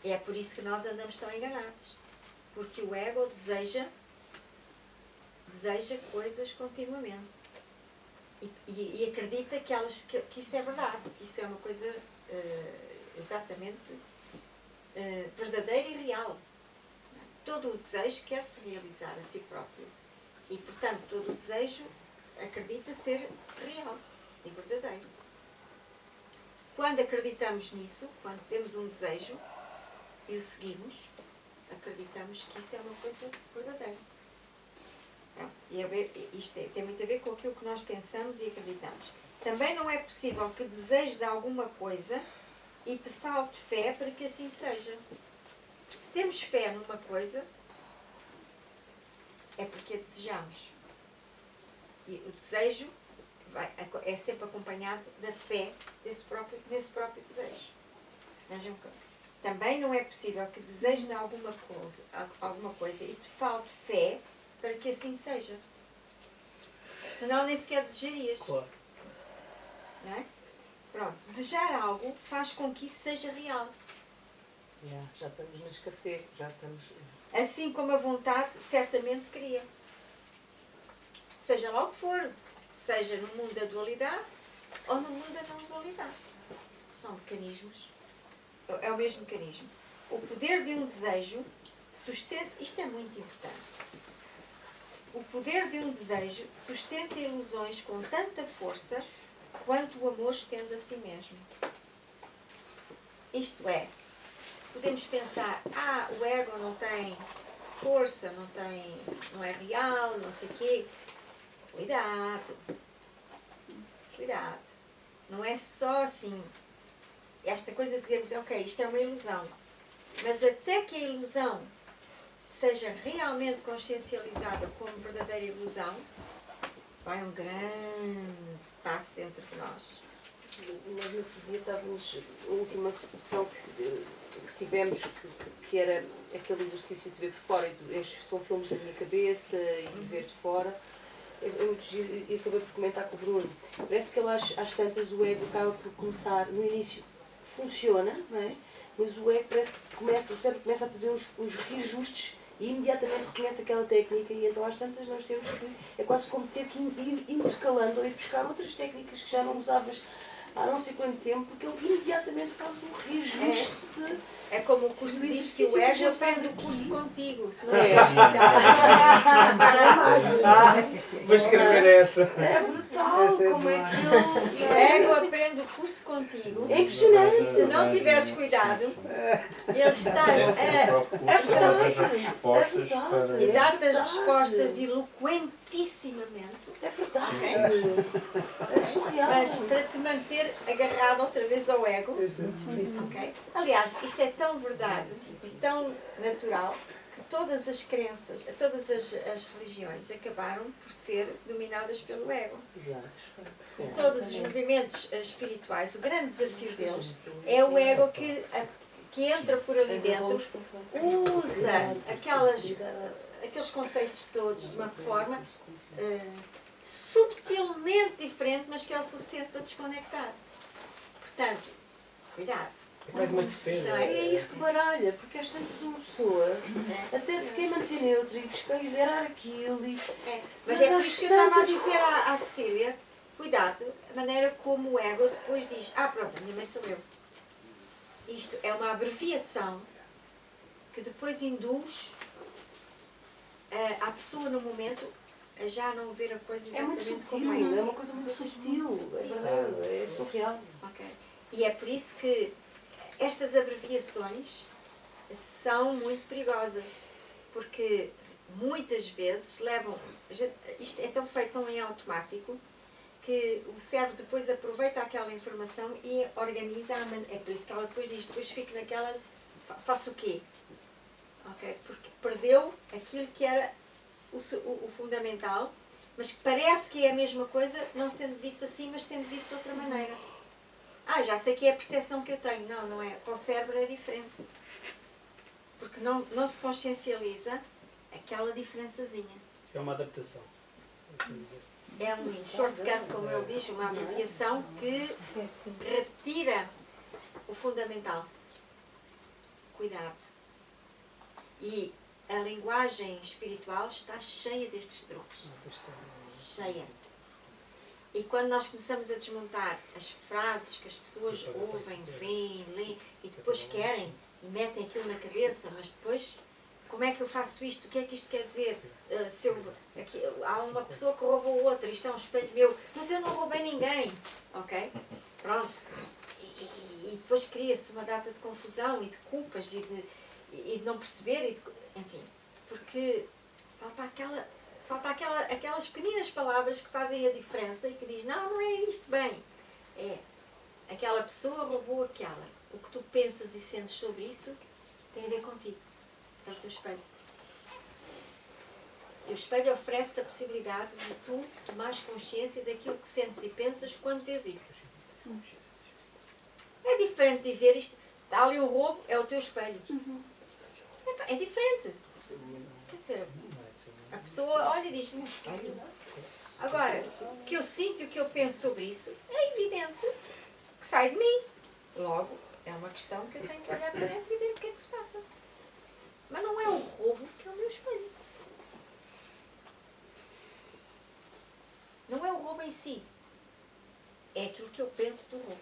E é por isso que nós andamos tão enganados. Porque o ego deseja coisas continuamente. E acredita que isso é verdade, que isso é uma coisa exatamente verdadeira e real. Todo o desejo quer se realizar a si próprio. E, portanto, todo o desejo acredita ser real e verdadeiro. Quando acreditamos nisso, quando temos um desejo e o seguimos, acreditamos que isso é uma coisa verdadeira. E isto tem muito a ver com aquilo que nós pensamos e acreditamos. Também não é possível que desejes alguma coisa e te falte fé para que assim seja. Se temos fé numa coisa, é porque a desejamos. E o desejo é sempre acompanhado da fé nesse próprio desejo. Vejam que também não é possível que desejes alguma coisa e te falte fé para que assim seja. Senão nem sequer desejarias. Claro. Não é? Pronto. Desejar algo faz com que isso seja real. Já estamos na escassez, já estamos... Assim como a vontade certamente cria. Seja lá o que for. Seja no mundo da dualidade ou no mundo da não dualidade. São mecanismos. É o mesmo mecanismo. O poder de um desejo sustenta... Isto é muito importante. O poder de um desejo sustenta ilusões com tanta força quanto o amor estende a si mesmo. Isto é, podemos pensar, o ego não tem força, não é real, não sei o quê. Cuidado. Cuidado. Não é só assim, esta coisa de dizermos, ok, isto é uma ilusão. Mas até que a ilusão seja realmente consciencializada como verdadeira ilusão, vai um grande passo dentro de nós. Nós no outro dia estávamos, a última sessão que tivemos, que era aquele exercício de ver por fora, são filmes da minha cabeça e ver de fora, é muito giro, e acabei por comentar com o Bruno. Parece que ele às tantas o ego acaba por começar, no início funciona, não é? Mas o ego parece que o cérebro começa a fazer uns reajustes e imediatamente reconhece aquela técnica, e então às tantas nós temos que, é quase como ter que ir intercalando ou ir buscar outras técnicas que já não usavas há não sei quanto tempo, porque ele imediatamente faz o reajuste de... É como o curso Do diz que o exercício que a ego gente faz aprende o aqui. curso contigo. Se não É. queres Vou escrever essa. É brutal, Essa é como é demais. que o ele... ego aprende o curso contigo. É impressionante. E se não tiveres cuidado, ele está É o próprio curso que arranja respostas para... e dar-te as respostas eloquentissimamente, É verdade. É surreal. mas para te manter agarrado outra vez ao ego. Ok? Aliás, isto é tão verdade e tão natural que todas as crenças, todas as religiões acabaram por ser dominadas pelo ego. Exato. E todos os movimentos espirituais, o grande desafio deles é o ego que entra por ali dentro, usa aqueles conceitos todos de uma forma subtilmente diferente, mas que é o suficiente para desconectar. Portanto, cuidado. Mais uma Isto defesa. não É isso que baralha, porque às tantas uma pessoa até se quer manter neutra e buscar e zerar aquilo e... Mas é por isso que eu estava a dizer à Cecília, cuidado, a maneira como o ego depois diz, pronto, a minha mãe sou eu. Isto é uma abreviação que depois induz a pessoa no momento a já não ver a coisa É muito exatamente subtil, como é. é uma coisa muito subtil, é verdade, é surreal. Ok. E é por isso que estas abreviações são muito perigosas, porque muitas vezes levam, isto é tão feito tão em automático, que o cérebro depois aproveita aquela informação e organiza, é por isso que ela depois diz, depois fica naquela, faço o quê? Okay? Porque perdeu aquilo que era o fundamental, mas que parece que é a mesma coisa, não sendo dito assim, mas sendo dito de outra maneira. Já sei que é a percepção que eu tenho. Não, não é. Para o cérebro é diferente. Porque não se consciencializa aquela diferençazinha. É uma adaptação. É um shortcut, como ele diz, uma abreviação que retira o fundamental. Cuidado. E a linguagem espiritual está cheia destes truques. Cheia. E quando nós começamos a desmontar as frases que as pessoas ouvem, veem, leem e depois querem e metem aquilo na cabeça, mas depois, como é que eu faço isto? O que é que isto quer dizer? Há uma pessoa que roubou outra, isto é um espelho meu, mas eu não roubei ninguém. Ok? Pronto. E depois cria-se uma data de confusão e de culpas e de não perceber, enfim, porque falta aquelas pequeninas palavras que fazem a diferença e que diz, não é isto bem. É, aquela pessoa roubou aquela. O que tu pensas e sentes sobre isso tem a ver contigo. É o teu espelho. O teu espelho oferece-te a possibilidade de tu tomares consciência daquilo que sentes e pensas quando vês isso. É diferente dizer isto, está ali um roubo, é o teu espelho. É diferente. Quer dizer, a pessoa olha e diz, meu espelho. Agora, o que eu sinto e o que eu penso sobre isso é evidente que sai de mim. Logo, é uma questão que eu tenho que olhar para dentro e ver o que é que se passa. Mas não é o roubo que é o meu espelho. Não é o roubo em si. É aquilo que eu penso do roubo.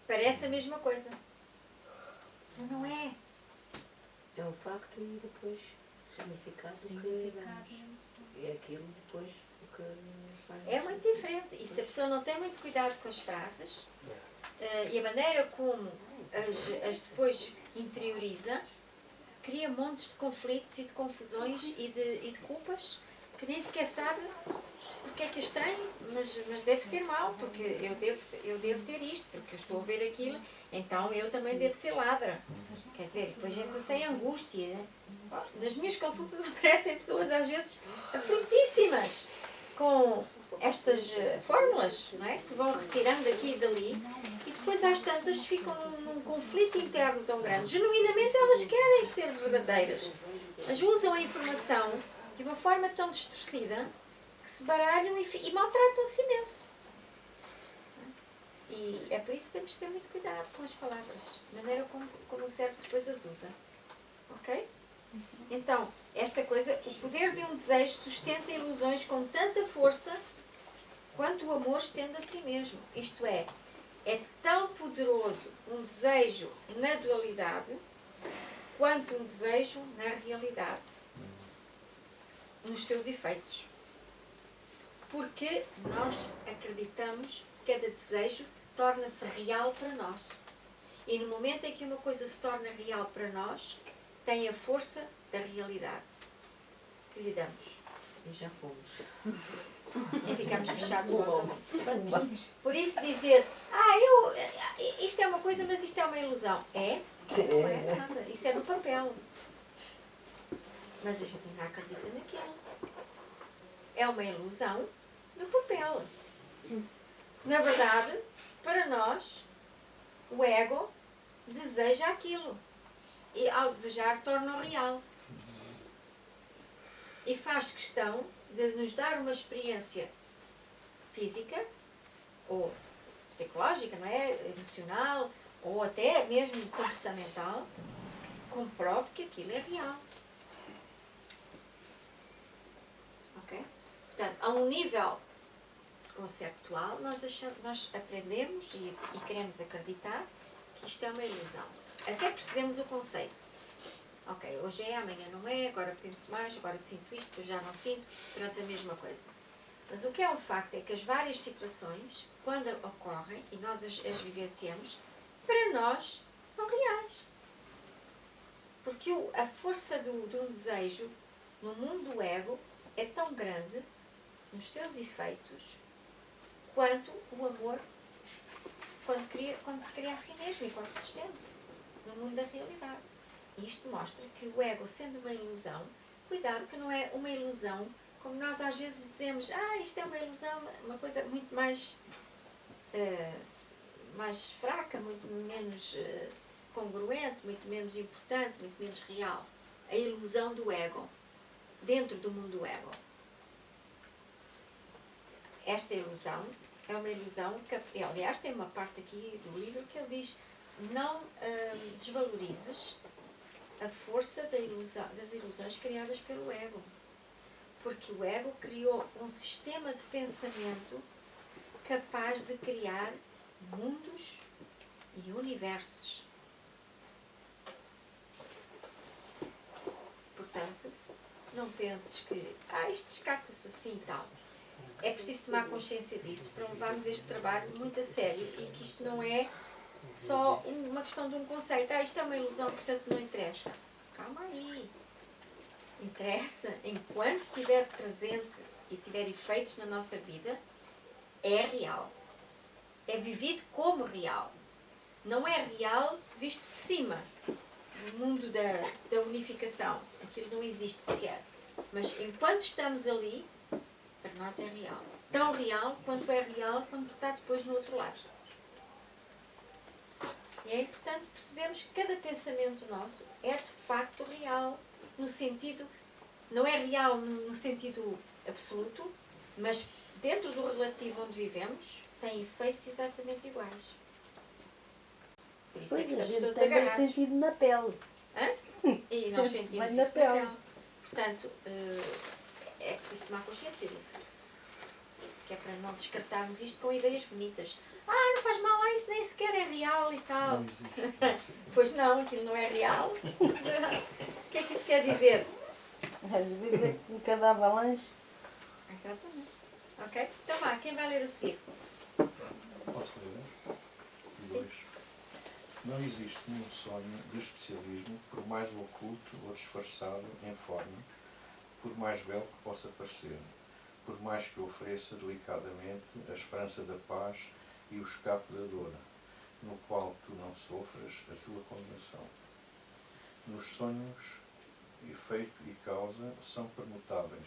Parece a mesma coisa. Mas não é. É um facto e depois significado que damos. É aquilo depois o que faz. É muito diferente. E se a pessoa não tem muito cuidado com as frases e a maneira como as depois interioriza, cria montes de conflitos e de confusões e de culpas que nem sequer sabe porque é que as tem, mas deve ter mal, porque eu devo ter isto, porque eu estou a ver aquilo, então eu também devo ser ladra. Quer dizer, depois entra-se em angústia. Né? Nas minhas consultas aparecem pessoas às vezes aflitíssimas com estas fórmulas, não é? Que vão retirando daqui e dali e depois às tantas ficam num conflito interno tão grande. Genuinamente elas querem ser verdadeiras, mas usam a informação de uma forma tão distorcida que se baralham e maltratam-se imenso. E é por isso que temos que ter muito cuidado com as palavras, a maneira como o cérebro depois as usa. Ok? Então, esta coisa, o poder de um desejo sustenta ilusões com tanta força quanto o amor estende a si mesmo. Isto é, É tão poderoso um desejo na dualidade quanto um desejo na realidade, nos seus efeitos. Porque nós acreditamos que cada desejo torna-se real para nós. E no momento em que uma coisa se torna real para nós, tem a força da realidade que lhe damos. E já fomos. E ficamos fechados logo. Por isso dizer, isto é uma coisa, mas isto é uma ilusão. Não é nada. Isso é no papel. Mas a gente ainda acredita naquilo. É uma ilusão no papel. Na verdade, para nós, o ego deseja aquilo. E ao desejar, torna-o real. E faz questão de nos dar uma experiência física, ou psicológica, não é? Emocional, ou até mesmo comportamental, que comprove que aquilo é real. Ok? Portanto, a um nível conceptual, nós aprendemos e queremos acreditar que isto é uma ilusão. Até percebemos o conceito. Ok, hoje é, amanhã não é, agora penso mais, agora sinto isto, depois já não sinto, pronto, a mesma coisa. Mas o que é um facto é que as várias situações, quando ocorrem e nós as vivenciamos, para nós são reais. Porque a força de um desejo no mundo do ego é tão grande, nos seus efeitos, quanto o amor quando se cria a si mesmo e quando se estende no mundo da realidade. E isto mostra que o ego, sendo uma ilusão, cuidado que não é uma ilusão, como nós às vezes dizemos, isto é uma ilusão, uma coisa muito mais fraca, muito menos congruente, muito menos importante, muito menos real. A ilusão do ego, dentro do mundo do ego. Esta ilusão é uma ilusão que, aliás, tem uma parte aqui do livro que ele diz, não desvalorizes a força das ilusões criadas pelo ego. Porque o ego criou um sistema de pensamento capaz de criar mundos e universos. Portanto, não penses que isto descarta-se assim e tal. É preciso tomar consciência disso para levarmos este trabalho muito a sério e que isto não é só uma questão de um conceito. Isto é uma ilusão, portanto não interessa. Calma aí. Interessa, enquanto estiver presente e tiver efeitos na nossa vida, é real. É vivido como real. Não é real visto de cima, no mundo da unificação. Aquilo não existe sequer. Mas enquanto estamos ali, para nós é real. Tão real quanto é real quando se está depois no outro lado. E é importante percebermos que cada pensamento nosso é de facto real, no sentido, não é real no sentido absoluto, mas dentro do relativo onde vivemos, tem efeitos exatamente iguais. Por isso é que estamos todos agarrados. sentido na pele. E nós Sente-se sentimos bem na isso na pele. pele. Portanto, é preciso tomar consciência disso. Que é para não descartarmos isto com ideias bonitas. Não faz mal, isso nem sequer é real e tal. Não existe. Pois não, aquilo não é real. O que é que isso quer dizer? Às vezes é que cada avalanche. Exatamente. Ok? Então vá, quem vai ler a seguir? Posso ler? Dois. Não existe nenhum sonho de especialismo, por mais oculto ou disfarçado em forma, por mais belo que possa parecer, por mais que ofereça delicadamente a esperança da paz e o escape da dor, no qual tu não sofras a tua condenação. Nos sonhos, efeito e causa são permutáveis,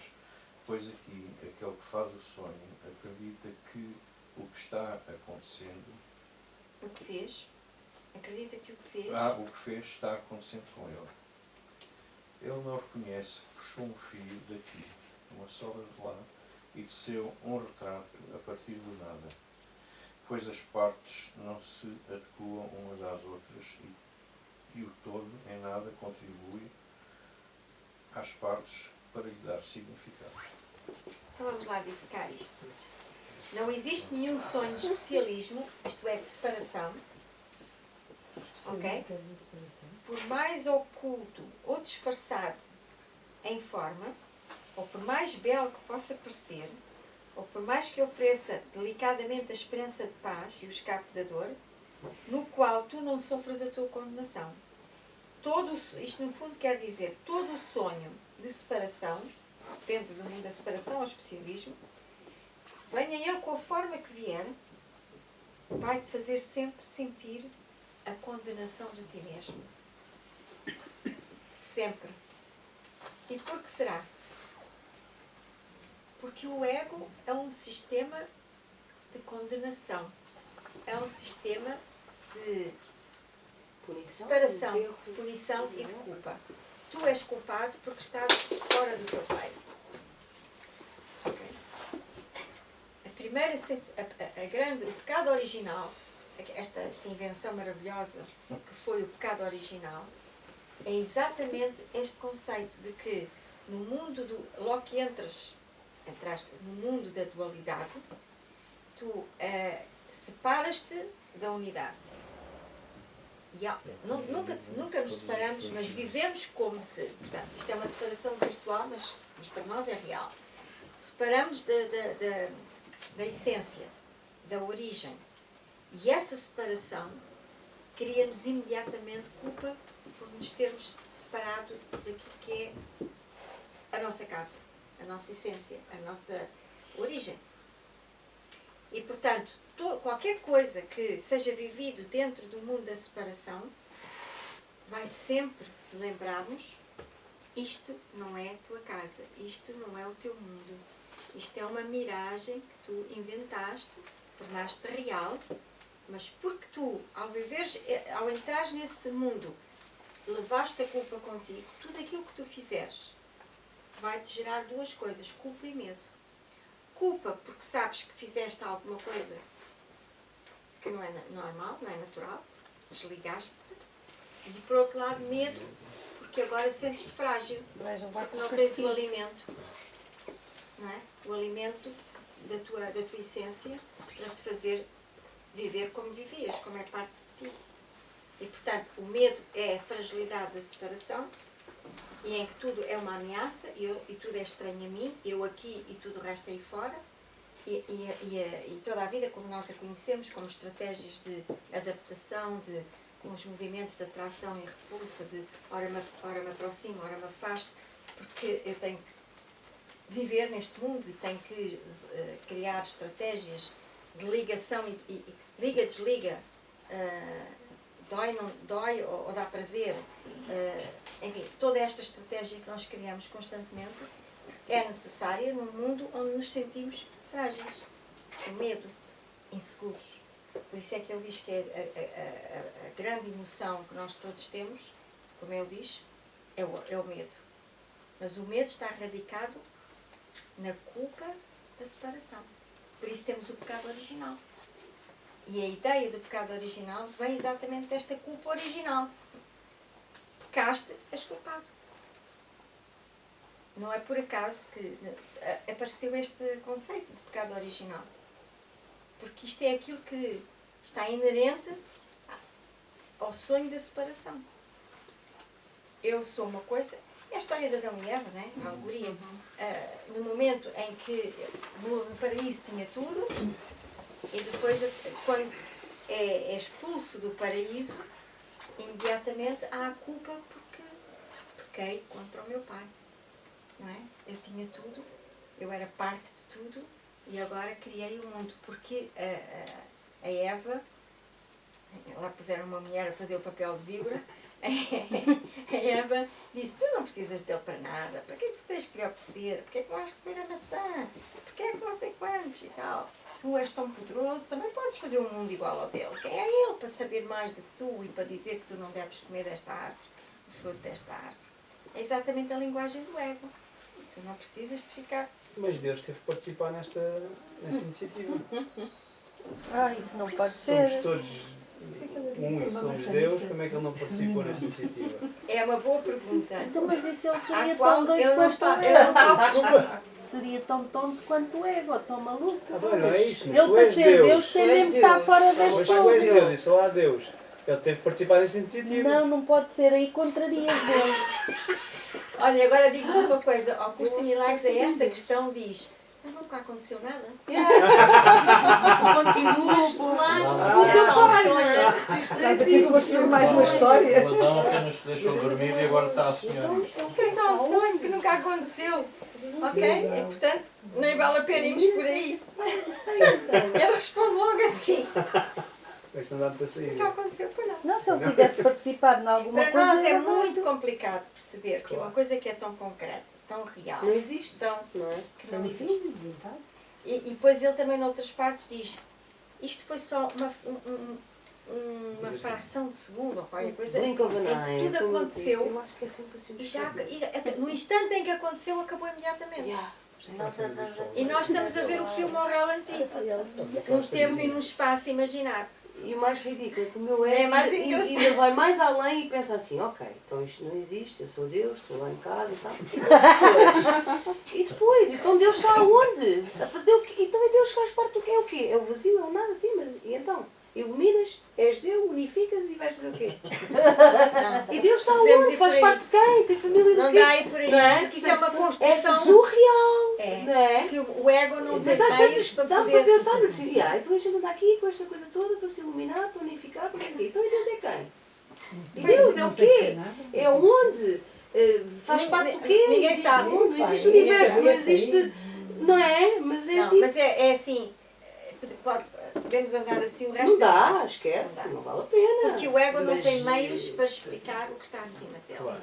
pois aqui aquele que faz o sonho acredita que o que está acontecendo, O que fez? Acredita que o que fez? o que fez está acontecendo com ele. Ele não reconhece que puxou um fio daqui, uma sola de lá, e teceu um retrato a partir do nada, pois as partes não se adequam umas às outras e o todo em nada contribui às partes para lhe dar significado. Então vamos lá dissecar isto. Não existe nenhum sonho de especialismo, isto é, de separação, ok? Por mais oculto ou disfarçado em forma, ou por mais belo que possa parecer, ou por mais que ofereça delicadamente a esperança de paz e o escape da dor, no qual tu não sofras a tua condenação. Isto no fundo quer dizer, todo o sonho de separação, dentro do mundo da separação ao especialismo, venha ele com a forma que vier, vai-te fazer sempre sentir a condenação de ti mesmo. Sempre. E por que será? Porque o ego é um sistema de condenação. É um sistema de separação, punição e de culpa. Tu és culpado porque estás fora do teu pai. Okay? O pecado original, esta invenção maravilhosa que foi o pecado original, é exatamente este conceito de que no mundo logo que entras, entre aspas, no mundo da dualidade, tu separas-te da unidade. E nunca nos separamos, mas vivemos como se... Portanto, isto é uma separação virtual, mas para nós é real. Separamos da essência, da origem. E essa separação cria-nos imediatamente culpa por nos termos separado daquilo que é a nossa casa, a nossa essência, a nossa origem. E, portanto, qualquer coisa que seja vivido dentro do mundo da separação vai sempre lembrar-nos: isto não é a tua casa, isto não é o teu mundo, isto é uma miragem que tu inventaste, tornaste real, mas porque tu, ao entrares nesse mundo, levaste a culpa contigo, tudo aquilo que tu fizeres vai-te gerar duas coisas: culpa e medo. Culpa porque sabes que fizeste alguma coisa que não é normal, não é natural, desligaste-te. E por outro lado, medo porque agora sentes-te frágil, porque não tens o alimento, não é? O alimento da tua essência para te fazer viver como vivias, como é parte de ti. E portanto, o medo é a fragilidade da separação, e em que tudo é uma ameaça, e tudo é estranho a mim, eu aqui e tudo o resto aí fora, e toda a vida como nós a conhecemos, como estratégias de adaptação, com os movimentos de atração e repulsa, de ora me aproximo, ora me afasto, porque eu tenho que viver neste mundo e tenho que criar estratégias de ligação e liga, desliga, dói, não dói ou dá prazer, enfim, toda esta estratégia que nós criamos constantemente é necessária num mundo onde nos sentimos frágeis, com medo, inseguros. Por isso é que ele diz que a grande emoção que nós todos temos, como ele diz, é o medo. Mas o medo está radicado na culpa da separação. Por isso temos o pecado original. E a ideia do pecado original vem exatamente desta culpa original. Pecaste, és culpado. Não é por acaso que apareceu este conceito de pecado original. Porque isto é aquilo que está inerente ao sonho da separação. Eu sou uma coisa... É a história de Adão e Eva, não é? A alegoria. No momento em que no paraíso tinha tudo, e depois, quando é expulso do paraíso, imediatamente há a culpa porque pequei contra o meu pai. Não é? Eu tinha tudo, eu era parte de tudo, e agora criei o mundo. Porque a Eva, lá puseram uma mulher a fazer o papel de víbora, a Eva disse: tu não precisas dele para nada, para que é que tu tens que lhe obedecer? Porque é que não has de comer a maçã? Porque é que não sei quantos e tal? Tu és tão poderoso, também podes fazer um mundo igual ao dele. Quem é ele para saber mais do que tu e para dizer que tu não deves comer desta árvore, o fruto desta árvore? É exatamente a linguagem do ego. Tu não precisas de ficar... Mas Deus teve que participar nesta iniciativa. Isso não pode Somos ser. todos e somos Deus, como é que ele não participou nesta iniciativa? É uma boa pergunta. Então, mas isso ele À seria qual tão doido eu não quanto estava... eu. seria tão tonto quanto o ego, ou tão maluco. Tá bem, não é isso, mas Ele tu para és ser Deus. Deus tem Tu és mesmo que estar Deus. fora Mas das Mas tu és Deus coisas. e só há Deus. Ele teve que participar nessa iniciativa. Não, não pode ser, aí contraria Deus. Olha, agora digo-vos uma coisa, ao curso de milagres a essa questão diz, mas nunca aconteceu nada. Tu continuas lá O teu pai, não é? Estás aqui a construir mais uma história. O Adão apenas se deixou dormir e agora está a sonhar isto. Isto é só um sonho que nunca aconteceu. Ok? E portanto, nem vale a pena irmos por aí. Ele responde logo assim. Isso não dá para sair. Nunca aconteceu por nada. Não, se ele tivesse participado em alguma Para coisa. nós é era muito complicado perceber que uma coisa que é tão concreta, tão real, Não existe, tão, não é? que não existe. E depois ele também, noutras partes, diz: isto foi só uma fração de segundo ou qualquer coisa, Blink of an eye, em que tudo como eu aconteceu. digo. Eu acho que é sempre assim. E no instante em que aconteceu, acabou imediatamente. Yeah. E nós estamos a ver o filme ao ralenti, num tempo e num espaço imaginado. E o mais ridículo é que o meu É ego mais ainda engraçado. vai mais além e pensa assim, ok, então isto não existe, eu sou Deus, estou lá em casa e tal. E depois, então Deus está aonde? A fazer o quê? Então Deus faz parte do que é o quê? É o vazio, é o nada, sim, mas e então? Iluminas, és Deus, unificas e vais fazer o quê? E Deus está Podemos aonde? ir Faz por aí. parte de quem? Tem família do Não quê? dá aí por aí, Não é? porque isso é uma É construção. surreal, É. não é? Que o ego não tem Mas às meios vezes para dá poder. para pensar assim, então a gente anda aqui com esta coisa toda para se iluminar, para unificar, para seguir. Então e Deus é quem? E Deus é o quê? É onde? Faz parte do quê? Ninguém Existe sabe. mundo, não existe universo, não existe. Não é? Mas é Não, tipo. mas é assim. Podemos andar assim o resto Não da vida. dá, esquece, não vale a pena. Porque o ego não Mas, tem meios para explicar o que está acima dele. Claro.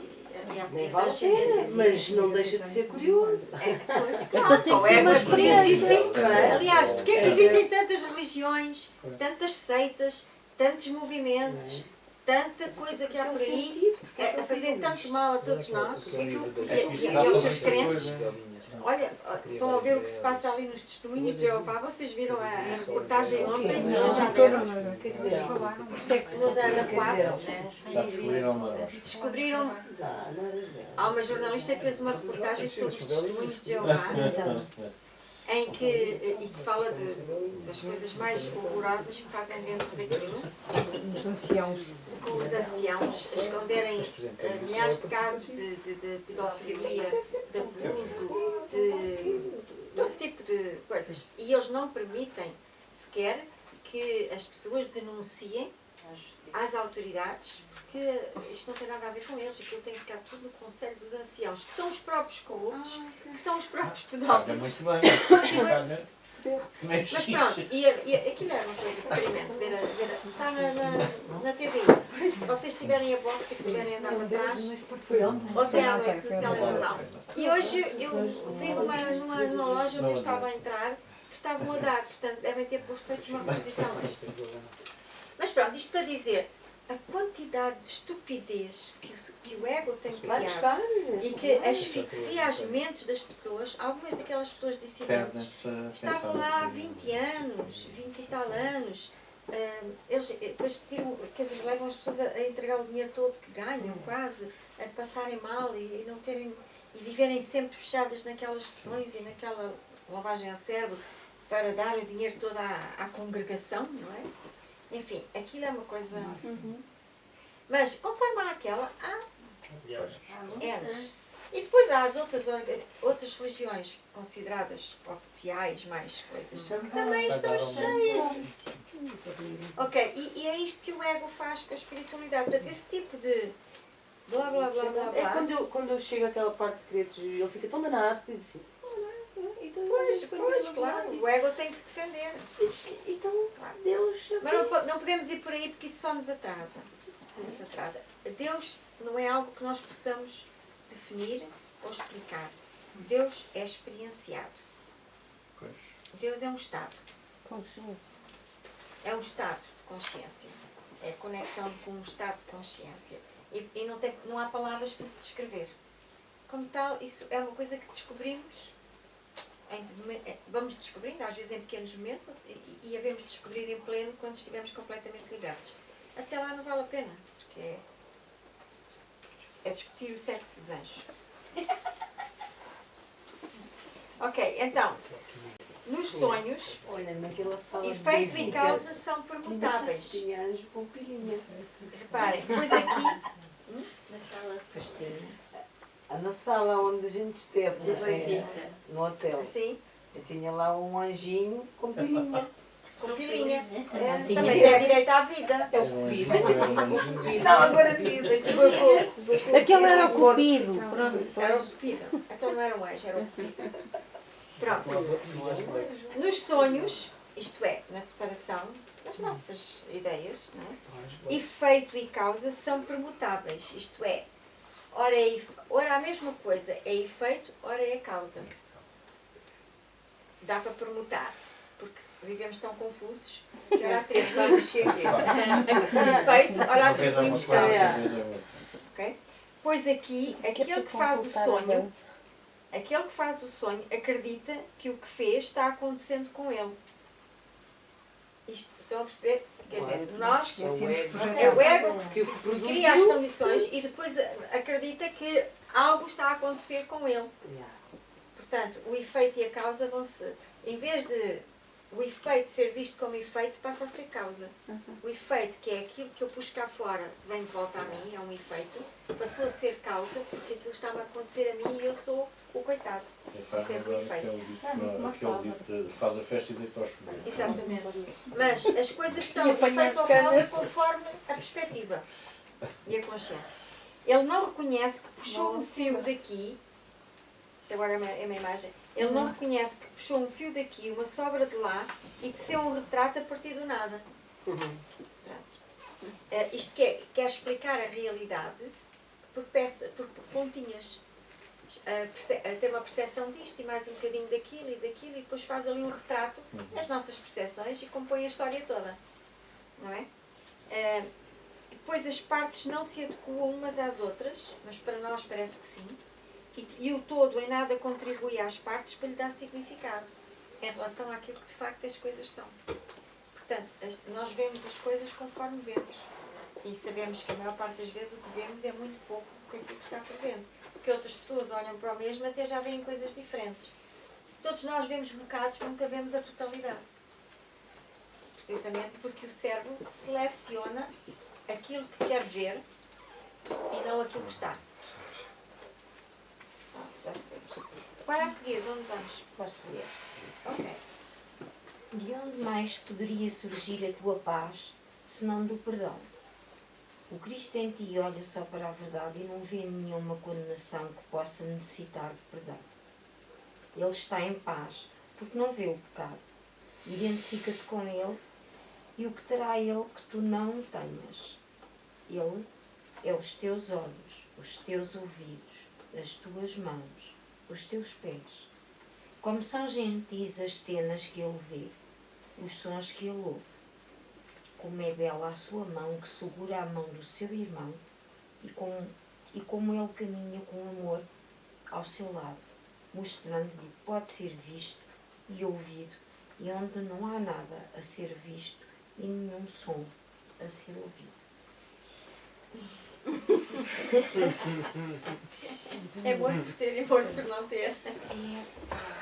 E há Nem muita vale a gente pena, assim, mas não deixa de ser curioso. Pois, Então claro, tem que o ser ego uma é experiência. curiosíssimo. Não é? Aliás, porque é que existem tantas religiões, tantas seitas, tantos movimentos, tanta coisa que há por aí a fazer tanto mal a todos nós e aos seus crentes? Olha, estão a ver o que se passa ali nos testemunhos de Jeová. Vocês viram a reportagem ontem e hoje já deram no da 4, né? Já descobriram uma. Descobriram. Há uma jornalista que fez uma reportagem sobre os testemunhos de Jeová, em que, e que fala das coisas mais horrorosas que fazem dentro daquilo, Os anciãos. com os anciãos a esconderem milhares de casos de pedofilia, de abuso, de todo tipo de coisas. E eles não permitem sequer que as pessoas denunciem às autoridades, porque isto não tem nada a ver com eles, aquilo tem que ficar tudo no Conselho dos Anciãos, que são os próprios corruptos, que são os próprios Paga pedófilos. muito bem. Mas pronto, e aquilo era uma coisa experimento, está na TV. Se vocês tiverem a box e puderem andar para trás, ontem à noite no telejornal. E hoje eu vi numa loja onde eu estava a entrar, que estavam a dar, portanto devem ter feito uma reposição hoje. Mas pronto, isto para dizer, a quantidade de estupidez que o ego tem Vai criado buscar. e que asfixia as mentes das pessoas, algumas daquelas pessoas dissidentes estavam lá há 20 anos, 20 e tal anos. Eles depois tiram, quer dizer, levam as pessoas a entregar o dinheiro todo que ganham, quase, a passarem mal e não terem, e viverem sempre fechadas naquelas sessões e naquela lavagem ao cérebro para dar o dinheiro todo à congregação, não é? Enfim, aquilo é uma coisa. Mas, conforme há aquela, há elas. E depois há as outras religiões consideradas oficiais, mais coisas, que também estão cheias. Ok, e é isto que o ego faz com a espiritualidade. Portanto, esse tipo de blá blá blá blá É blá. quando eu chego àquela parte de querer desvio, ele fica tão danado que diz assim, Pois, claro, o ego tem que se defender. Então, Claro. Deus. Mas não podemos ir por aí porque isso só nos atrasa. Nos atrasa. Deus não é algo que nós possamos definir ou explicar. Deus é experienciado. Pois. Deus é um estado. Consciência. É um estado de consciência. É a conexão com um estado de consciência. E não há palavras para se descrever. Como tal, isso é uma coisa que descobrimos. Vamos descobrindo, às vezes em pequenos momentos, e havemos de descobrir em pleno quando estivermos completamente libertos. Até lá não vale a pena, porque é discutir o sexo dos anjos. Ok. Ok, então, nos sonhos, Olha, naquela sala efeito de e Benfica, causa são permutáveis. tinha anjo com pilhinha. Reparem, pois aqui, Festinha. Na sala onde a gente esteve, no hotel, assim, eu tinha lá um anjinho com pilhinha. com pilinha. Tinha Também sexo. é direito à vida. É o cupido. Não, agora diz. Aquele era o cupido. Pronto, Era o pois. cupido. Então não era um anjo, era o cupido. Pronto. Nos sonhos, isto é, na separação, as nossas ideias, não é? Efeito e causa são permutáveis, isto é, ora a mesma coisa é efeito, ora é causa. Dá para permutar, porque vivemos tão confusos que ora atribuímos efeito, ora atribuímos causa. Ok? Pois aqui, aquele que faz o sonho, acredita que o que fez está acontecendo com ele. Isto, estão a perceber? Quer dizer, nós, é o ego que o que cria as produziu. condições e depois acredita que algo está a acontecer com ele. Portanto, o efeito e a causa vão-se, em vez de o efeito ser visto como efeito, passa a ser causa. O efeito, que é aquilo que eu pus cá fora, vem de volta a mim, é um efeito, passou a ser causa, porque aquilo estava a acontecer a mim e eu sou o coitado. Faz Sempre agora efeito. aquele dito, faz a festa e deita aos chuveiro. Exatamente. Mas as coisas são efeito ou causa conforme a perspectiva e a consciência. Ele não reconhece que puxou um fio daqui, isto agora é uma imagem, ele não reconhece que puxou um fio daqui, uma sobra de lá e teceu um retrato a partir do nada. Isto quer explicar a realidade por pontinhas. Ter uma percepção disto e mais um bocadinho daquilo e daquilo e depois faz ali um retrato das nossas percepções e compõe a história toda, não é? Depois as partes não se adequam umas às outras, mas para nós parece que sim, e o todo em nada contribui às partes para lhe dar significado em relação àquilo que de facto as coisas são. Portanto, nós vemos as coisas conforme vemos e sabemos que a maior parte das vezes o que vemos é muito pouco do que aquilo que está presente. Porque outras pessoas olham para o mesmo até já veem coisas diferentes. Todos nós vemos bocados, nunca vemos a totalidade. Precisamente porque o cérebro seleciona aquilo que quer ver e não aquilo que está. Já se vê. Para a seguir, de onde vamos? Posso ler. Ok. De onde mais poderia surgir a tua paz, senão do perdão? O Cristo em ti olha só para a verdade e não vê nenhuma condenação que possa necessitar de perdão. Ele está em paz, porque não vê o pecado. Identifica-te com ele e o que terá ele que tu não tenhas? Ele é os teus olhos, os teus ouvidos, as tuas mãos, os teus pés. Como são gentis as cenas que ele vê, os sons que ele ouve. Como é bela a sua mão que segura a mão do seu irmão e como ele caminha com amor ao seu lado, mostrando-lhe que pode ser visto e ouvido e onde não há nada a ser visto e nenhum som a ser ouvido. É morto por ter e morto por não ter.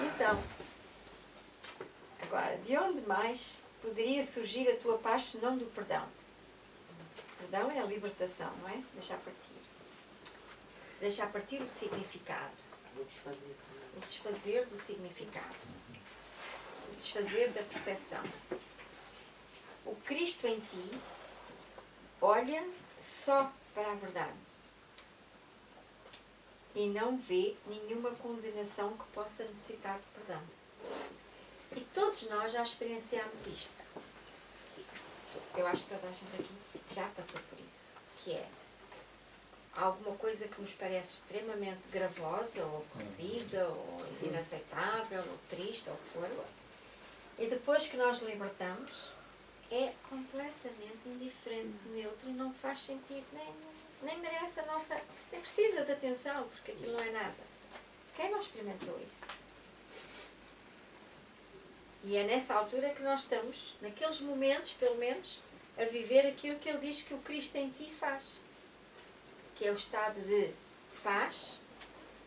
Então, agora, de onde mais poderia surgir a tua paz senão do perdão? Perdão é a libertação, não é? Deixar partir. Deixar partir o significado. O desfazer do significado. O desfazer da percepção. O Cristo em ti olha só para a verdade e não vê nenhuma condenação que possa necessitar de perdão. E todos nós já experienciamos isto. Eu acho que toda a gente aqui já passou por isso, que é alguma coisa que nos parece extremamente gravosa, ou aborrecida, ou inaceitável, ou triste, ou o que for, e depois que nós libertamos, é completamente indiferente, neutro, e não faz sentido, nem merece a nossa... nem precisa de atenção, porque aquilo não é nada. Quem não experimentou isso? E é nessa altura que nós estamos, naqueles momentos, pelo menos, a viver aquilo que ele diz que o Cristo em ti faz. Que é o estado de paz,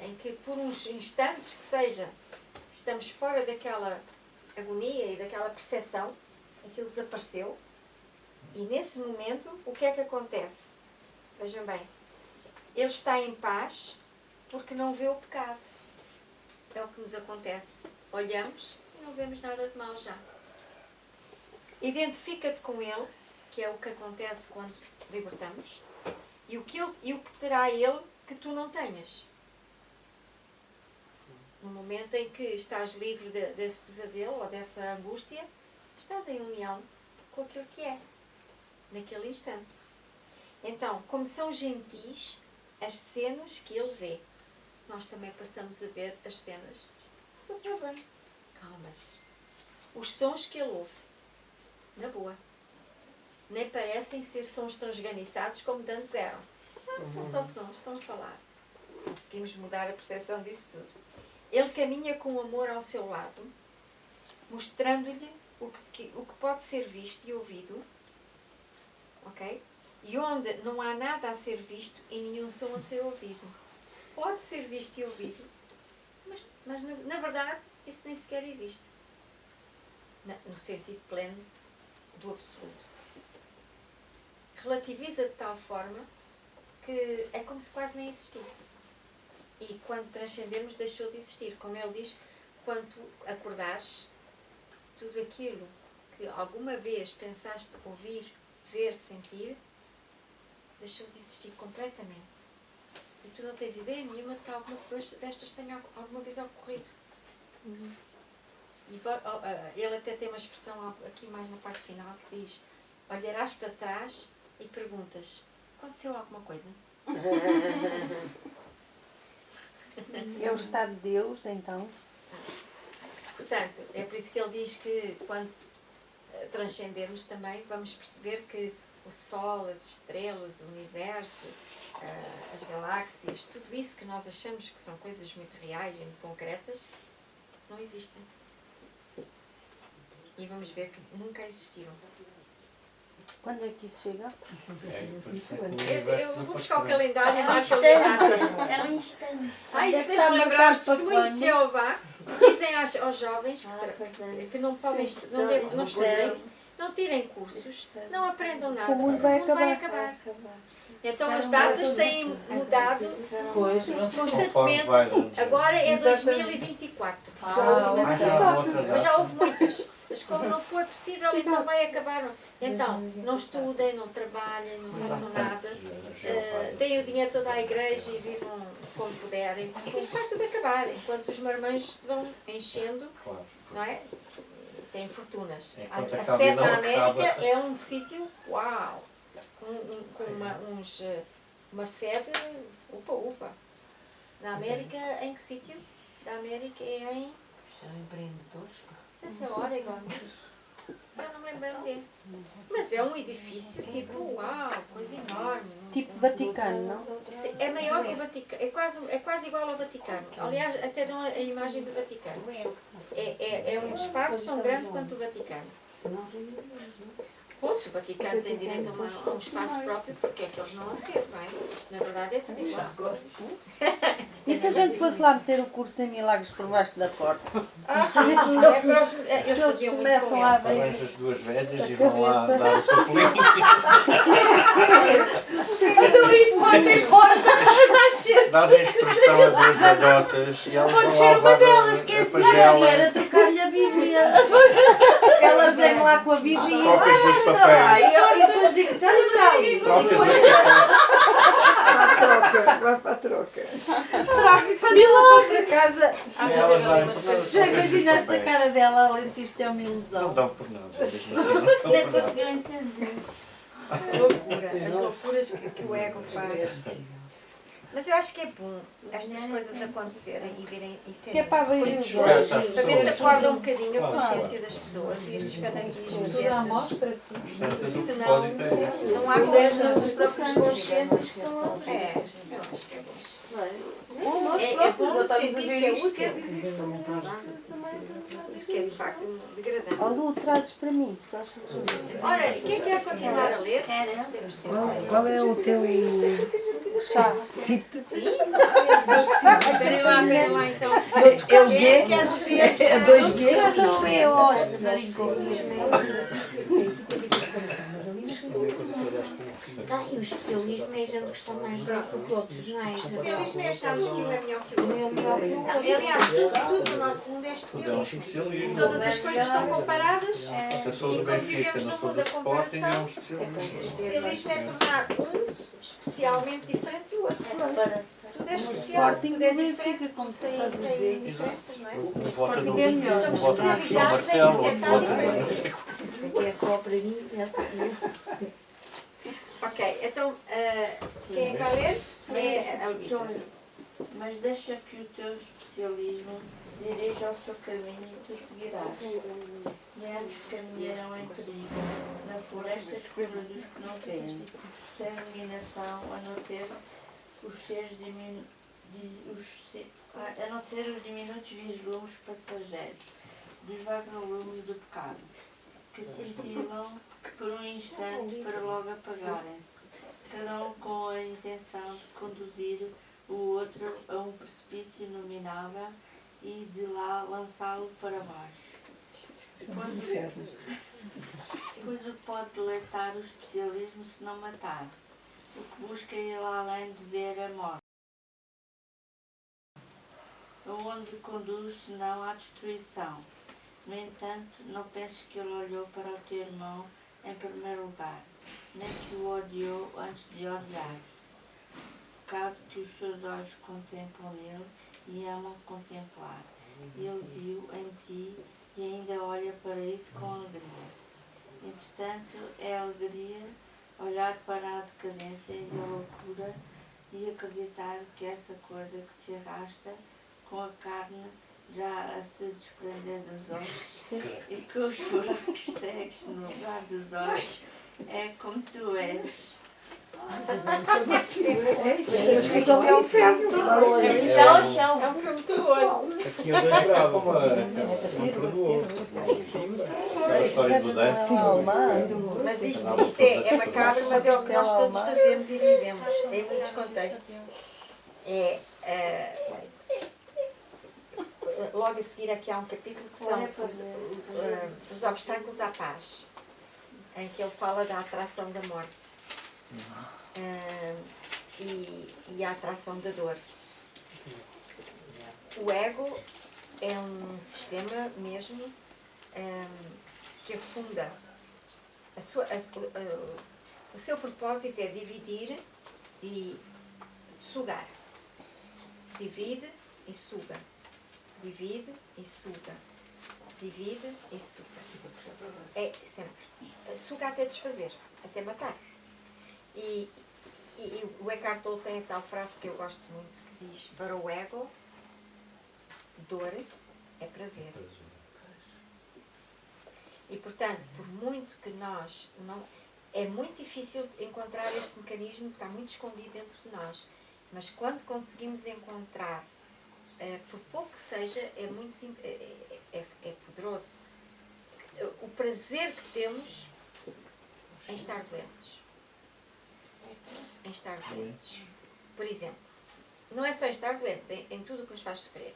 em que por uns instantes que seja, estamos fora daquela agonia e daquela percepção, aquilo desapareceu, e nesse momento, o que é que acontece? Vejam bem, ele está em paz porque não vê o pecado. É o que nos acontece. Olhamos e não vemos nada de mal já. Identifica-te com ele, que é o que acontece quando libertamos, e o que terá ele que tu não tenhas. No momento em que estás livre desse pesadelo ou dessa angústia, estás em união com aquilo que é, naquele instante. Então, como são gentis as cenas que ele vê, nós também passamos a ver as cenas sobre o bem, calmas. Os sons que ele ouve, na boa. Nem parecem ser sons tão esganiçados como de antes eram. São só sons, estão a falar. Conseguimos mudar a percepção disso tudo. Ele caminha com amor ao seu lado, mostrando-lhe o que pode ser visto e ouvido, ok? E onde não há nada a ser visto e nenhum som a ser ouvido. Pode ser visto e ouvido, mas na verdade isso nem sequer existe. No sentido pleno do absoluto. Relativiza de tal forma que é como se quase nem existisse. E quando transcendermos, deixou de existir. Como ele diz, quando acordares, tudo aquilo que alguma vez pensaste ouvir, ver, sentir, deixou de existir completamente. E tu não tens ideia nenhuma de que alguma coisa destas tenha alguma vez ocorrido. E ele até tem uma expressão aqui mais na parte final que diz: olharás para trás e perguntas: aconteceu alguma coisa? É o estado de Deus, então. Portanto, é por isso que ele diz que quando transcendermos também, vamos perceber que o Sol, as estrelas, o universo, as galáxias, tudo isso que nós achamos que são coisas muito reais e muito concretas, não existem. E vamos ver que nunca existiram. Quando é que isso chega? Eu vou buscar o calendário e marco a data. É um instante. Isso fez-me lembrar os testemunhos de Jeová. Dizem aos jovens que não podem, não estudem, não tirem cursos, não aprendam nada, O mundo porque vai acabar. Então as datas têm mudado constantemente. Agora é 2024. Mas já houve muitas. Mas como não foi possível, então vai acabar. Então, não estudem, não trabalhem, não façam nada. Deem o dinheiro toda à igreja e vivam como puderem. Isto vai tudo acabar, enquanto os marmanjos se vão enchendo, não é? Têm fortunas. A sede da América é um sítio, uau! Com uma sede, upa. Na América, em que sítio? Da América é em... São empreendedores. Não sei se é Oregon. Eu não me lembro bem onde é. Mas é um edifício tipo, uau, coisa enorme. Tipo Vaticano, não? É maior que o Vaticano. É quase igual ao Vaticano. Aliás, até dão a imagem do Vaticano. É um espaço tão grande quanto o Vaticano. Ou se o Vaticano tem direito a um espaço próprio, porque é que eles não vão ter, não é? Isto na verdade é tudo igual. E se a gente fosse lá meter o curso em milagres por baixo da porta? Sim, eles faziam muito com começam a eles. Arranjam as duas velhas e vão lá dar o seu pulinho. Então isso pode ir embora, Dás a instrução a duas velhotas e elas Pode vão ser lá uma levar delas, a que é pagela. Era trocar-lhe a Bíblia. Ela vem lá com a Bíblia e Trocas dos e papéis. eu depois digo, olha para ali. Trocas dos papéis. Vai para a troca. Troca quando ela for para casa. Se elas darem por nada, Já trocas dos imaginaste a papéis. cara dela, além que isto é uma Não ilusão. dão por nada, mesmo assim não dão por nada. Conseguiu entender. loucura, as loucuras que o ego faz. Mas eu acho que é bom estas coisas acontecerem e virem e Que é serem para abrir coisas os boas, olhos. para ver se acorda um bocadinho a Claro. consciência das pessoas e estes fanatismos e Toda a estas... amostra. Portanto, o Senão, propósito é esse. não há como as nossas próprias consciências que estão... Eu acho que é bom. É bom no sentido que é útil. que é de facto degradante. Ou Lu, trazes para mim, só Ora, quem quer continuar a ler? Qual é o teu chá. sítio? Esperem lá então. É o G? É 2G? Não é hóspede. E o especialismo é a gente gostar mais de uns do que outros, não é? Especialismo é acharmos que um é melhor que o Um é outro. melhor que o outro. Aliás, tudo no nosso mundo é especialismo. Todas as coisas são comparadas. Se eu sou E do como Benfica, vivemos não no sou mundo do da Sporting, é comparação, um o especialista. especialismo é tornar um especialmente diferente do outro. Tudo é especial, Sporting tudo é do diferente. Benfica, como tu Tem estás a dizer. diferenças, não é? Um vota no é melhor. Somos um vota no João especializados em Marcelo, outro detectar vota no não diferenças. sei qual. É só para mim, é só para mim. Ok, então, quem é que vai ler? É a Luísa. Mas deixa que o teu especialismo dirija o seu caminho e tu seguirás. Nelos caminharão em perigo, na floresta escura dos que não veem, sem iluminação, a não ser os diminutos vislumes passageiros dos vagalumes do pecado, que cintilam por um instante para logo apagarem-se, cada um com a intenção de conduzir o outro a um precipício inominável e de lá lançá-lo para baixo. Pois o pode deleitar o especialismo se não matar. O que busca é ir lá além de ver a morte. Aonde conduz senão à destruição. No entanto, não penses que ele olhou para o teu irmão em primeiro lugar, nem que o odiou antes de odiar. Pecado que os seus olhos contemplam nele e amam contemplar. Ele viu em ti e ainda olha para isso com alegria. Entretanto, é alegria olhar para a decadência e a loucura e acreditar que essa coisa que se arrasta com a carne já a se desprender dos olhos e que os buracos segues no lugar dos olhos é como tu és. Isso é um filme do horror. É um filme do horror. Aqui eu dou bravo. Não perdoou. A história do Dante. Mas isto é macabro, mas é o que nós todos fazemos e vivemos em muitos contextos. Logo a seguir aqui há um capítulo que são os obstáculos à paz, em que ele fala da atração da morte e a atração da dor. O ego é um sistema mesmo que afunda. O seu propósito é dividir e sugar. Divide e suga. Divide e suga. Divide e suga. É sempre. Suga até desfazer, até matar. E o Eckhart Tolle tem a tal frase que eu gosto muito, que diz: para o ego, dor é prazer. E portanto, por muito que nós não... É muito difícil encontrar este mecanismo que está muito escondido dentro de nós. Mas quando conseguimos encontrar, por pouco que seja, é muito poderoso. O prazer que temos em estar doentes. Em estar doentes. Por exemplo, não é só estar doentes, em tudo o que nos faz sofrer.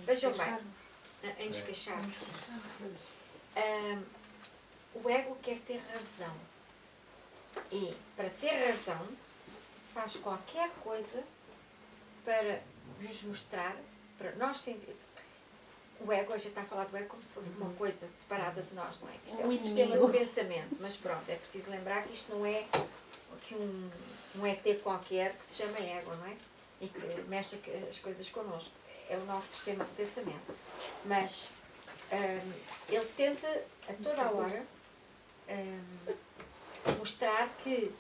Vejam bem, em nos queixarmos. O ego quer ter razão. E, para ter razão, faz qualquer coisa para nos mostrar, para nós sentir. O ego, a gente está a falar do ego como se fosse uma coisa separada de nós, não é? Isto é um sistema de pensamento, mas pronto, é preciso lembrar que isto não é que um ET qualquer que se chama ego, não é? E que mexe as coisas connosco. É o nosso sistema de pensamento. Mas ele tenta, a toda a hora, mostrar que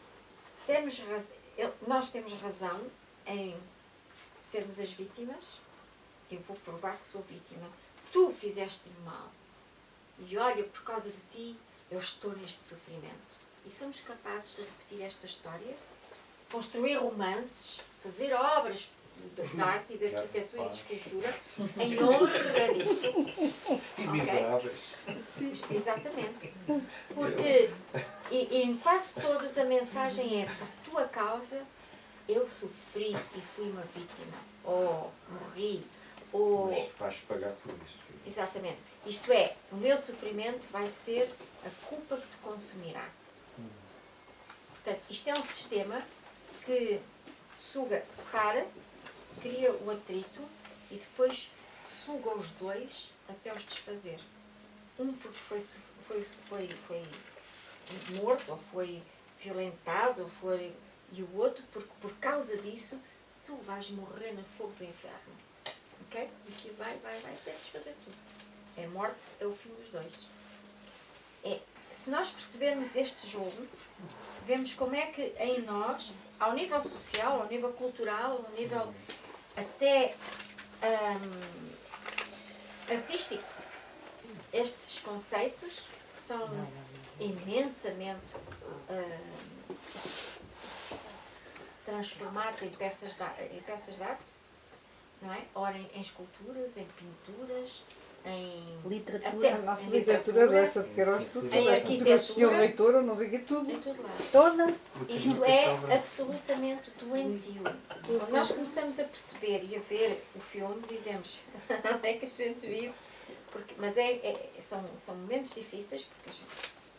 nós temos razão em sermos as vítimas. Eu vou provar que sou vítima. Tu fizeste-me mal. E olha, por causa de ti, eu estou neste sofrimento. E somos capazes de repetir esta história, construir romances, fazer obras da arte e da arquitetura e de escultura em honra disso. E miseráveis. Exatamente. Porque em quase todas a mensagem é por tua causa eu sofri e fui uma vítima. Ou morri. Ou... Mas vais pagar por isso. Exatamente. Isto é, o meu sofrimento vai ser a culpa que te consumirá. Portanto, isto é um sistema que suga, separa, cria o atrito e depois suga os dois até os desfazer. Um porque foi morto, ou foi violentado, ou foi... e o outro porque por causa disso tu vais morrer no fogo do inferno. Ok? E que vai até desfazer tudo. A morte é o fim dos dois. Se nós percebermos este jogo, vemos como é que em nós, ao nível social, ao nível cultural, ao nível até artístico, estes conceitos são imensamente transformados em peças de arte, não é? Ora em esculturas, em pinturas, em Literatura. A nossa literatura dessa de Queiroz, tudo. Em A cultura do senhor arquitetura. reitor, não sei o quê, tudo. em todo lado. Toda. Isto é absolutamente doentio. Quando nós começamos a perceber e a ver o filme, dizemos onde é que a gente vive. Mas são momentos difíceis, porque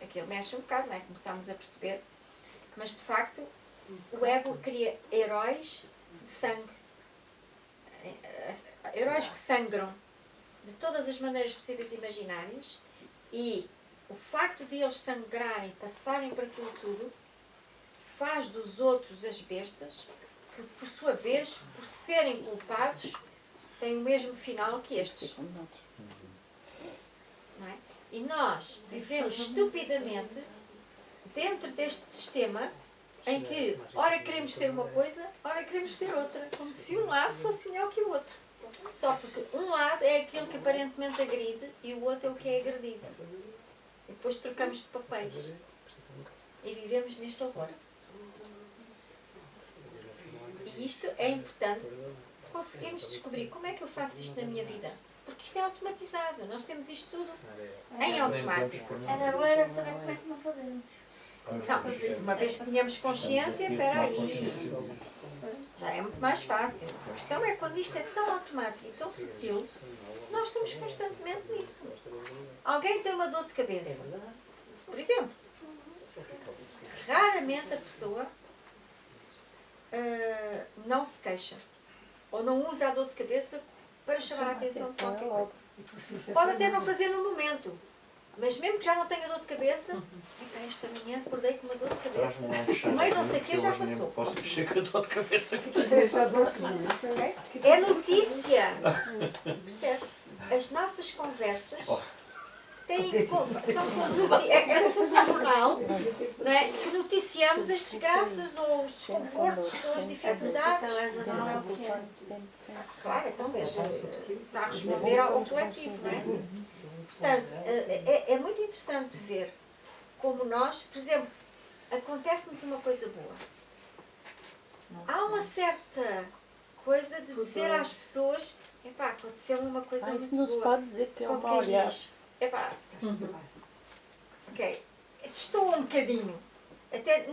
aquilo mexe um bocado, não é? Começamos a perceber. Mas, de facto, o ego cria heróis de sangue. Heróis que sangram de todas as maneiras possíveis e imaginárias. E o facto de eles sangrarem, passarem por aquilo tudo, faz dos outros as bestas, que, por sua vez, por serem culpados, têm o mesmo final que estes. Não é? E nós vivemos estupidamente dentro deste sistema em que ora queremos ser uma coisa, ora queremos ser outra, como se um lado fosse melhor que o outro. Só porque um lado é aquele que aparentemente agride e o outro é o que é agredido. E depois trocamos de papéis e vivemos neste horror. E isto é importante conseguirmos descobrir como é que eu faço isto na minha vida. Porque isto é automatizado, nós temos isto tudo em automático. Era bom era saber como é que não fazemos. Não, uma vez que tenhamos consciência, espera aí, já é muito mais fácil. A questão é quando isto é tão automático e tão sutil, nós estamos constantemente nisso. Alguém tem uma dor de cabeça, por exemplo. Raramente a pessoa não se queixa ou não usa a dor de cabeça para chamar a atenção de qualquer coisa. Pode até não fazer no momento, mas mesmo que já não tenha dor de cabeça, esta manhã acordei com uma dor de cabeça. Mas não sei o que já passou. Posso mexer com a dor de cabeça. É notícia. Percebe? As nossas conversas são como se fosse um jornal, não é? Que noticiamos as desgraças ou os desconfortos ou as dificuldades. Claro, então está a responder ao coletivo, não é? Portanto, é muito interessante ver como nós, por exemplo, acontece-nos uma coisa boa. Há uma certa coisa de dizer às pessoas, epá, aconteceu-me uma coisa muito Isso não se boa. pode dizer que é Como um mal quem olhar. diz, epá, ok, estou um bocadinho. Até,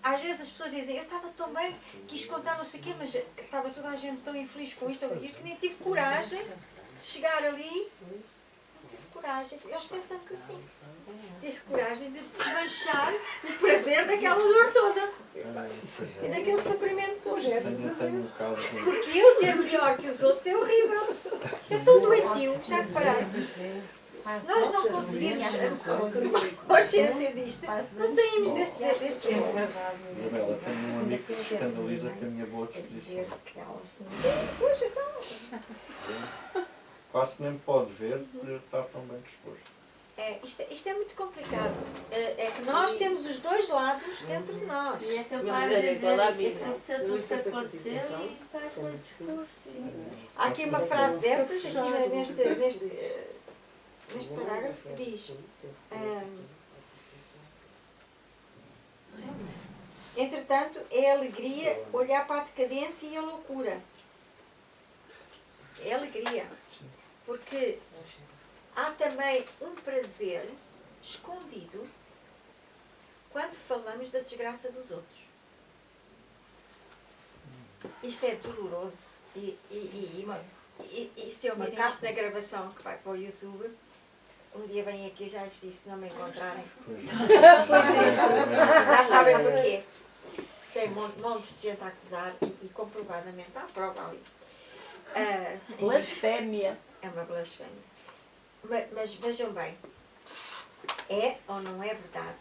às vezes as pessoas dizem, eu estava tão bem, quis contar não sei o quê, mas estava toda a gente tão infeliz com isto ou aquilo, que nem tive coragem de chegar ali. Não tive coragem. Nós pensamos assim. Tive coragem de desmanchar o prazer daquela dor toda. E daquele sofrimento todo. Tenho um caso. Porque eu ter melhor que os outros é horrível. Isto é tão doentio, já repararam? Se nós não conseguirmos tomar consciência disto, não saímos destes jogos. Isabela, tenho um amigo que se escandaliza com a minha boa disposição. Pois, então. Quase que nem me pode ver por eu estar tão bem disposto. Isto é muito complicado. É que nós temos os dois lados dentro de nós. E é capaz de dizer que aconteceu tudo o que aconteceu e está com o discurso. Há aqui uma frase dessas, aqui neste parágrafo, que diz: entretanto, é a alegria olhar para a decadência e a loucura. É alegria. Porque há também um prazer escondido quando falamos da desgraça dos outros. Isto é doloroso. E se eu meter isto na gravação que vai para o YouTube, um dia vem aqui, já vos disse, se não me encontrarem. Já sabem porquê. Tem montes de gente a acusar e comprovadamente há prova ali. Blasfémia. É uma blasfémia. Mas vejam bem, é ou não é verdade?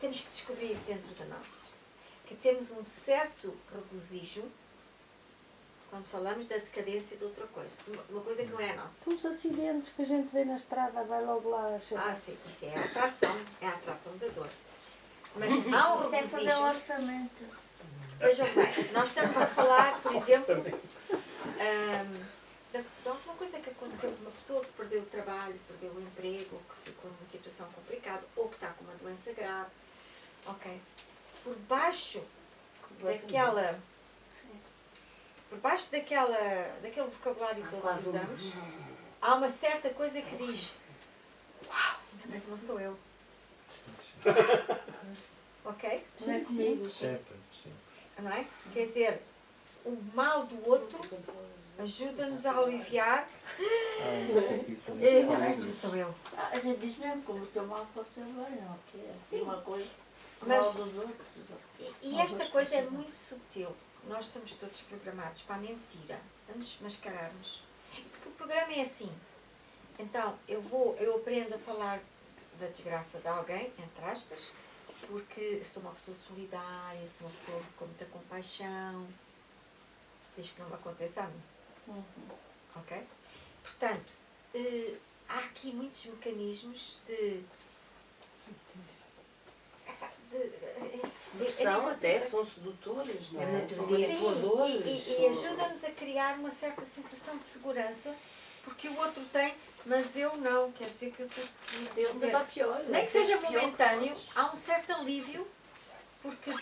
Temos que descobrir isso dentro de nós. Que temos um certo regozijo quando falamos da decadência de outra coisa. Uma coisa que não é a nossa. Os acidentes que a gente vê na estrada, vai logo lá. Sim, isso é a atração. É a atração da dor. Mas há um Isso é fazer o regozijo. orçamento. Vejam bem, nós estamos a falar, por exemplo, de alguma coisa que aconteceu com uma pessoa que perdeu o trabalho, perdeu o emprego, ou que ficou numa situação complicada, ou que está com uma doença grave. Ok? Por baixo daquele vocabulário todo que usamos, há uma certa coisa que diz: uau, ainda bem que não sou eu. Ok? Não é comigo. Sempre. Não é? Quer dizer, o mal do outro ajuda-nos a aliviar. Ainda bem que não sou eu. A gente diz mesmo como o teu mal pode ser bem, não? Que é assim Sim. uma coisa. Mas- Mal dos outros. E esta coisa é muito subtil. Nós estamos todos programados para a mentira, para nos mascararmos. Porque o programa é assim. Então, eu aprendo a falar da desgraça de alguém, entre aspas, porque sou uma pessoa solidária, sou uma pessoa com muita compaixão. Desde que não me aconteça a mim. Ok? Portanto, há aqui muitos mecanismos de Sedução, até são sedutores, não é? São Sim, manipuladores. e ajuda-nos a criar uma certa sensação de segurança, porque o outro tem, mas eu não, quer dizer que eu estou segura. Quer Eles dizer, ainda pior. nem que sempre seja pior momentâneo, que nós. há um certo alívio, porque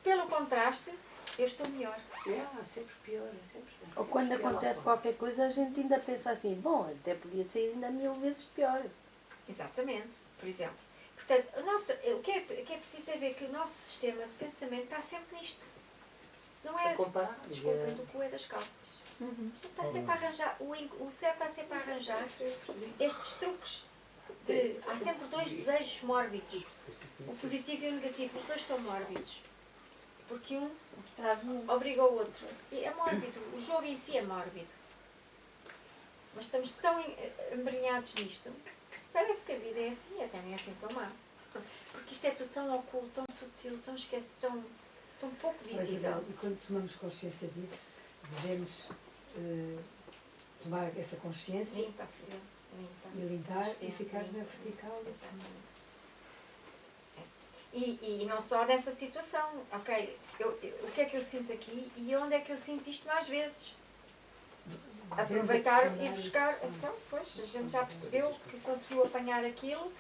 pelo contraste, eu estou melhor. É sempre pior. Ou quando acontece qualquer coisa, a gente ainda pensa assim, bom, até podia ser ainda 1000 vezes pior. Exatamente, por exemplo. Portanto, o que é preciso é ver que o nosso sistema de pensamento está sempre nisto. Não é, comparar. desculpem, do cu é das calças. A gente está sempre a arranjar, o cérebro está sempre a arranjar estes truques. Há sempre dois desejos mórbidos. O positivo e o negativo, os dois são mórbidos. Porque um obriga o outro. E é mórbido, o jogo em si é mórbido. Mas estamos tão embrenhados nisto, que parece que a vida é assim, até nem é assim tão má. Porque isto é tudo tão oculto, tão sutil, tão tão pouco visível. E quando tomamos consciência disso, devemos tomar essa consciência Limpa, filha, e limpar e ficar na limpa. vertical. Exatamente. E não só nessa situação, ok? O que é que eu sinto aqui e onde é que eu sinto isto mais vezes? Aproveitar e buscar. Então, pois, a gente já percebeu que conseguiu apanhar aquilo.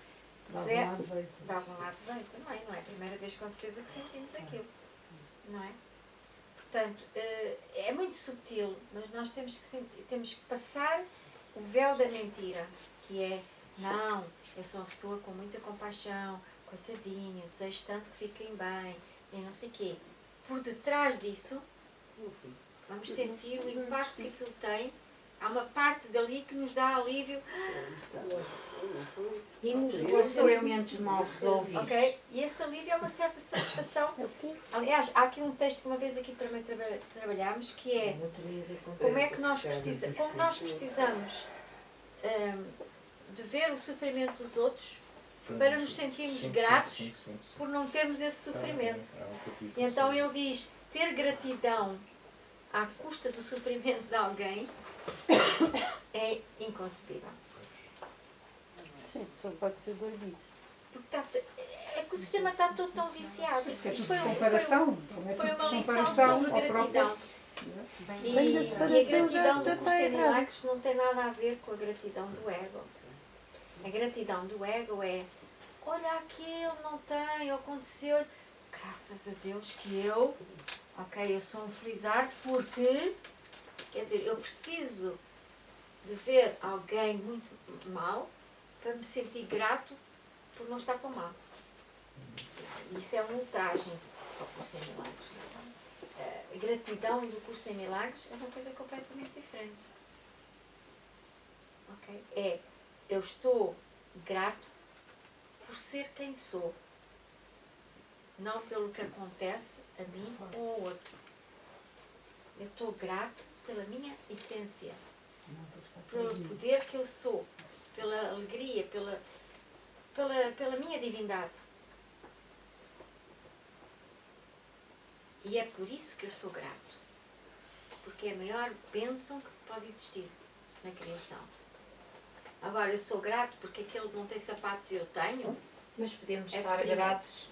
De algum lado veio. De algum lado veio também, não é? A primeira vez com certeza que sentimos aquilo, não é? Portanto, é muito subtil, mas nós temos que passar o véu da mentira, que é, não, eu sou uma pessoa com muita compaixão, coitadinha, desejo tanto que fiquem bem, e não sei o quê. Por detrás disso, vamos sentir o impacto que aquilo tem. Há uma parte dali que nos dá alívio. E nos relacionamentos mal resolvidos. Ok? E esse alívio é uma certa satisfação. Aliás, há aqui um texto que uma vez aqui também trabalhámos, que é como é que nós precisamos de ver o sofrimento dos outros para nos sentirmos gratos por não termos esse sofrimento. E então ele diz, ter gratidão à custa do sofrimento de alguém é inconcebível. Sim, só pode ser doidice. Porque é que o sistema está todo tão viciado. Isto foi uma lição comparação sobre ao gratidão. Bem da E a separação gratidão já do está curso em errado. milagres não tem nada a ver com a gratidão do ego. A gratidão do ego é, olha aquilo, não tem, aconteceu, graças a Deus que eu sou um felizardo porque Quer dizer, eu preciso de ver alguém muito mal para me sentir grato por não estar tão mal. Isso é um ultraje ao curso em milagres. A gratidão do curso em milagres é uma coisa completamente diferente. Ok? Eu estou grato por ser quem sou, não pelo que acontece a mim ou ao outro. Eu estou grato pela minha essência, pelo poder que eu sou, pela alegria, pela minha divindade. E é por isso que eu sou grato. Porque é a maior bênção que pode existir na criação. Agora, eu sou grato porque aquele não tem sapatos e eu tenho. Mas podemos É estar deprimente. gratos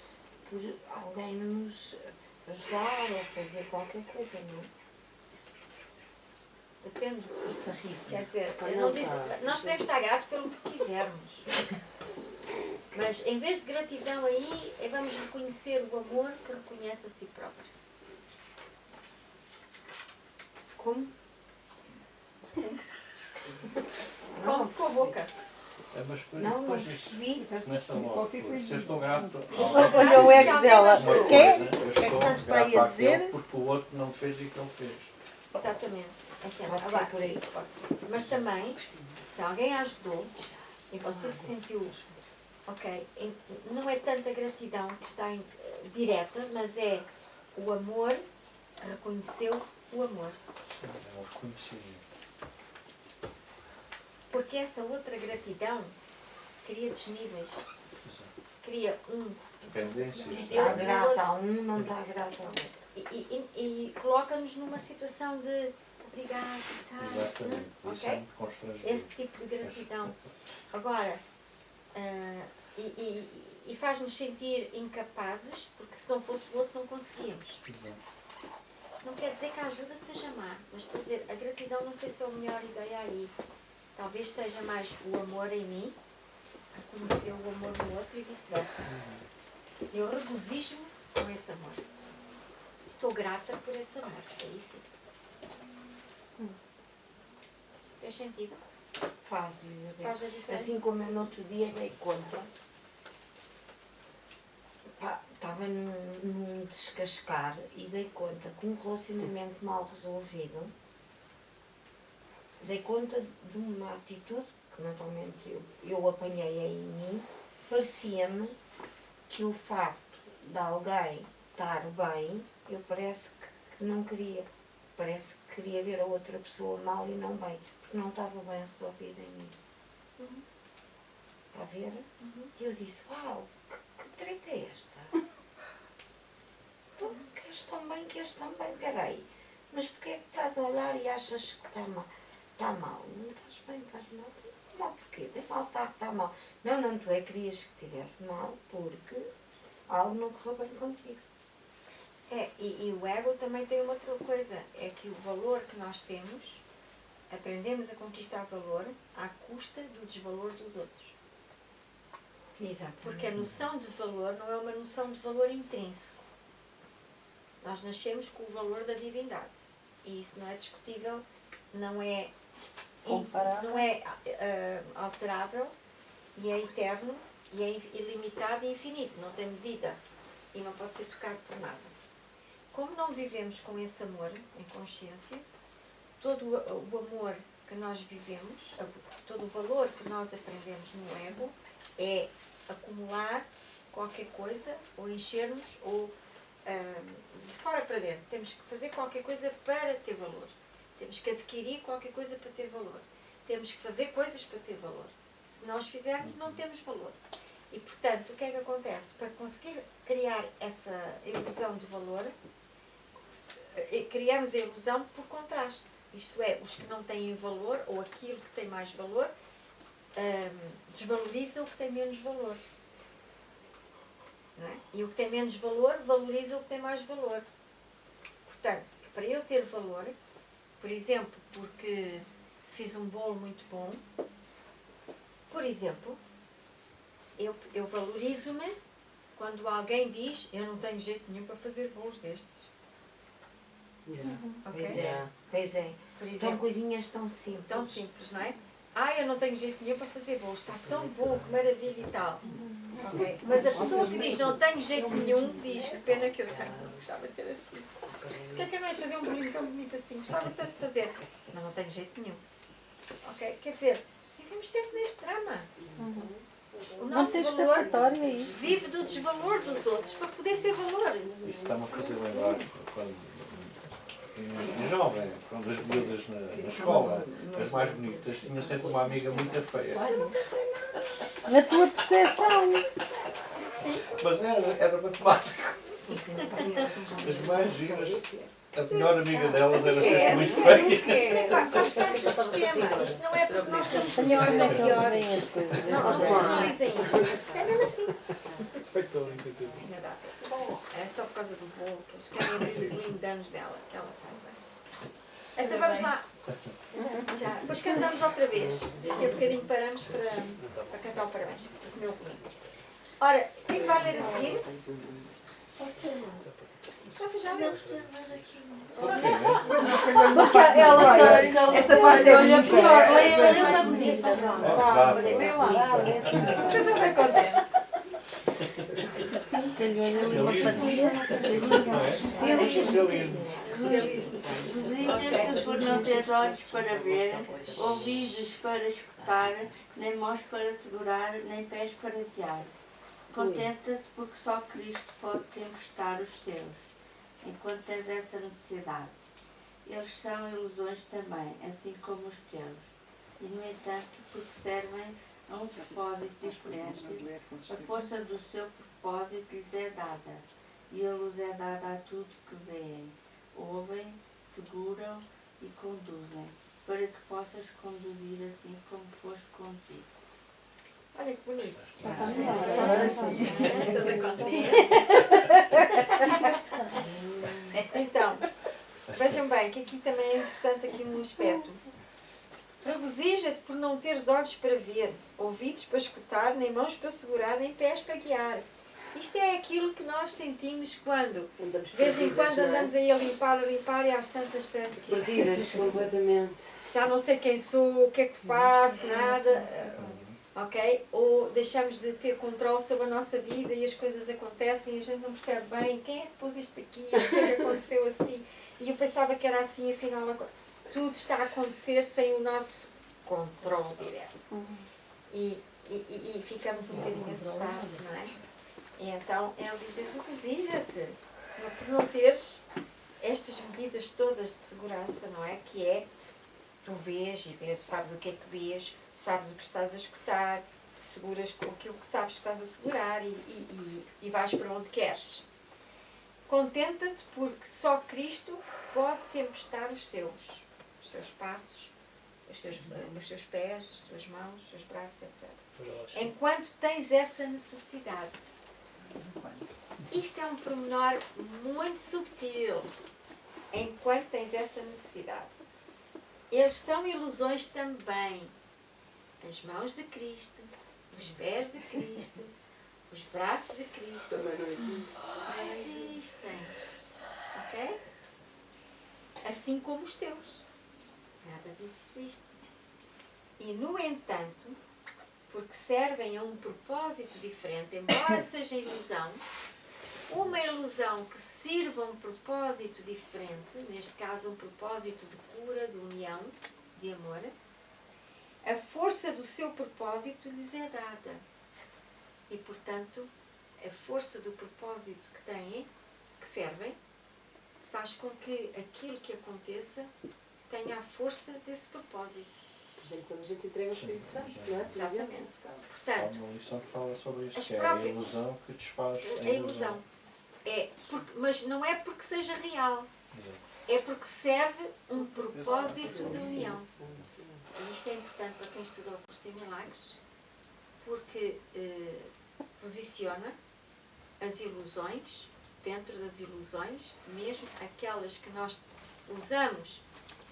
por alguém nos ajudar ou fazer qualquer coisa, não é? Depende do que Está rico. quer dizer, Pá, eu não não disse, tá. nós podemos estar gratos pelo que quisermos. Mas em vez de gratidão aí, vamos reconhecer o amor que reconhece a si próprio. Como? Come-se com a boca. Mas depois, Não, não depois isso percebi. começa logo. Se eu estou grato Olha o ego dela. uma O quê? coisa, eu que estou estás para aí grato a dizer? àquele porque o outro não fez e que ele fez. Exatamente. É sempre. Pode ser Agora, por aí. pode ser. Mas também, se alguém ajudou e você se sentiu, ok, não é tanta gratidão que está direta, mas é o amor, reconheceu o amor. É um reconhecimento. Porque essa outra gratidão cria desníveis, cria Dependências. Está grata a um, não está grata ao outro. e coloca-nos numa situação de obrigado, tá, Exatamente. Isso é ok? muito constrangedor. Esse tipo de gratidão. Agora, e faz-nos sentir incapazes, porque se não fosse o outro não conseguíamos. Exato. Não quer dizer que a ajuda seja má, mas estou a dizer, a gratidão não sei se é a melhor ideia aí. Talvez seja mais o amor em mim, reconhecer o amor no outro e vice-versa. Eu regozijo-me com esse amor. Estou grata por esse amor. Aí sim. Fez sentido? Faz, Isabel. Faz a diferença? Assim como eu no outro dia dei conta, pá, estava num descascar e dei conta que um relacionamento mal resolvido, dei conta de uma atitude que naturalmente eu apanhei em mim, parecia-me que o facto de alguém estar bem, eu parece que não queria, parece que queria ver a outra pessoa mal e não bem, porque não estava bem resolvida em mim. Está a ver? E eu disse, uau, que treta é esta? Tu queres tão bem, peraí. Mas porquê é que estás a olhar e achas que está mal? Está mal. Não estás bem, estás mal. Está mal porquê? Tem mal, está mal. Não, tu querias que estivesse mal porque algo não correu bem contigo. E o ego também tem uma outra coisa, é que o valor que nós temos, aprendemos a conquistar valor à custa do desvalor dos outros. Exato. Porque a noção de valor não é uma noção de valor intrínseco. Nós nascemos com o valor da divindade. E isso não é discutível, não é Comparável. não é alterável, e é eterno, e é ilimitado e infinito, não tem medida e não pode ser tocado por nada. Como não vivemos com esse amor em consciência, todo o amor que nós vivemos, todo o valor que nós aprendemos no ego é acumular qualquer coisa, ou encher-nos, ou de fora para dentro. Temos que fazer qualquer coisa para ter valor. Temos que adquirir qualquer coisa para ter valor. Temos que fazer coisas para ter valor. Se nós fizermos, não temos valor. E, portanto, o que é que acontece? Para conseguir criar essa ilusão de valor, criamos a ilusão por contraste. Isto é, os que não têm valor, ou aquilo que tem mais valor, desvaloriza o que tem menos valor. Não é? E o que tem menos valor valoriza o que tem mais valor. Portanto, para eu ter valor, por exemplo, porque fiz um bolo muito bom, por exemplo, eu valorizo-me quando alguém diz eu não tenho jeito nenhum para fazer bolos destes. Ok? Pois é. Por São exemplo, coisinhas tão simples. tão simples, não é? Eu não tenho jeito nenhum para fazer bolos, está tão bom, que maravilha e tal. Ok? Mas a pessoa que diz não tenho jeito nenhum, diz que pena que eu já não gostava de ter assim. Por que é que eu não ia fazer um bolinho tão bonito assim? Gostava tanto de fazer. Mas não tenho jeito nenhum. Ok? Quer dizer, vivemos sempre neste drama. O Não nosso tem valor escapatória é isso. vive do desvalor dos outros para poder ser valor. Isso está-me a fazer lembrar quando jovem, quando as miúdas na escola, as mais bonitas, tinha sempre uma amiga muito feia. Na tua percepção. Mas era matemático. As mais giras, a melhor amiga delas era sempre muito feia. Isto faz parte do sistema. Isto não é porque nós somos Olha melhores como é ou que eles piores. veem as coisas. Não personalizem isto. Isto é mesmo assim. Estou a brincar. Ainda dá tempo. É só por causa do bolo que eles querem abrir o bolinho de anos dela, que ela faz. Então vamos lá. Já. Depois cantamos outra vez. Daqui a bocadinho paramos para cantar o parabéns. Comer o bolinho. Ora, quem vai ler a seguir? Vocês já viram? Porque ela Esta parte é olha bonita. pior, leia essa bonita. Lê lá. Estou toda contente. Sim, calhou-lhe ali uma fatia. Deseja-te por não teres olhos para ver, ouvidos para escutar, nem mãos para segurar, nem pés para guiar. Contenta-te porque só Cristo pode tempestar os seus, enquanto tens essa necessidade. Eles são ilusões também, assim como os teus. E, no entanto, porque servem a um propósito diferente, a força do seu propósito lhes é dada, e a luz é dada a tudo que veem, ouvem, seguram e conduzem, para que possas conduzir assim como foste conduzido. Olha que bonito. Então, vejam bem que aqui também é interessante aqui um aspecto. Regozija-te por não teres olhos para ver, ouvidos para escutar, nem mãos para segurar, nem pés para guiar. Isto é aquilo que nós sentimos quando, de vez em quando, andamos aí a limpar e às tantas parece que isto- Perdidas completamente. já não sei quem sou, o que é que faço, nada. Ok? Ou deixamos de ter controle sobre a nossa vida e as coisas acontecem e a gente não percebe bem quem é que pôs isto aqui, o que é que aconteceu assim. E eu pensava que era assim, afinal, tudo está a acontecer sem o nosso controle direto. E ficamos um bocadinho assustados, não é? E então ele diz: regozija-te por não teres estas medidas todas de segurança, não é? Que é, tu vês, sabes o que é que vês, sabes o que estás a escutar, seguras com aquilo que sabes que estás a segurar e vais para onde queres. Contenta-te porque só Cristo pode tempestar os seus passos, os seus pés, as suas mãos, os seus braços, etc. Enquanto tens essa necessidade. Isto é um pormenor muito subtil. Enquanto tens essa necessidade. Eles são ilusões também. As mãos de Cristo, os pés de Cristo, os braços de Cristo. Também não existem. Ok? Assim como os teus. Nada disso existe. E, no entanto, porque servem a um propósito diferente, embora seja ilusão, uma ilusão que sirva a um propósito diferente, neste caso um propósito de cura, de união, de amor, a força do seu propósito lhes é dada. E, portanto, a força do propósito que têm, que servem, faz com que aquilo que aconteça tenha a força desse propósito. Por exemplo, quando a gente entrega o Espírito Santo, não é? Por Exatamente. exemplo. Há Portanto, uma lição que fala sobre isso, as que é a próprias- ilusão que desfaz a ilusão. Mas não é porque seja real. É porque serve um propósito de união. E isto é importante para quem estudou o curso em Milagres, porque posiciona as ilusões, dentro das ilusões, mesmo aquelas que nós usamos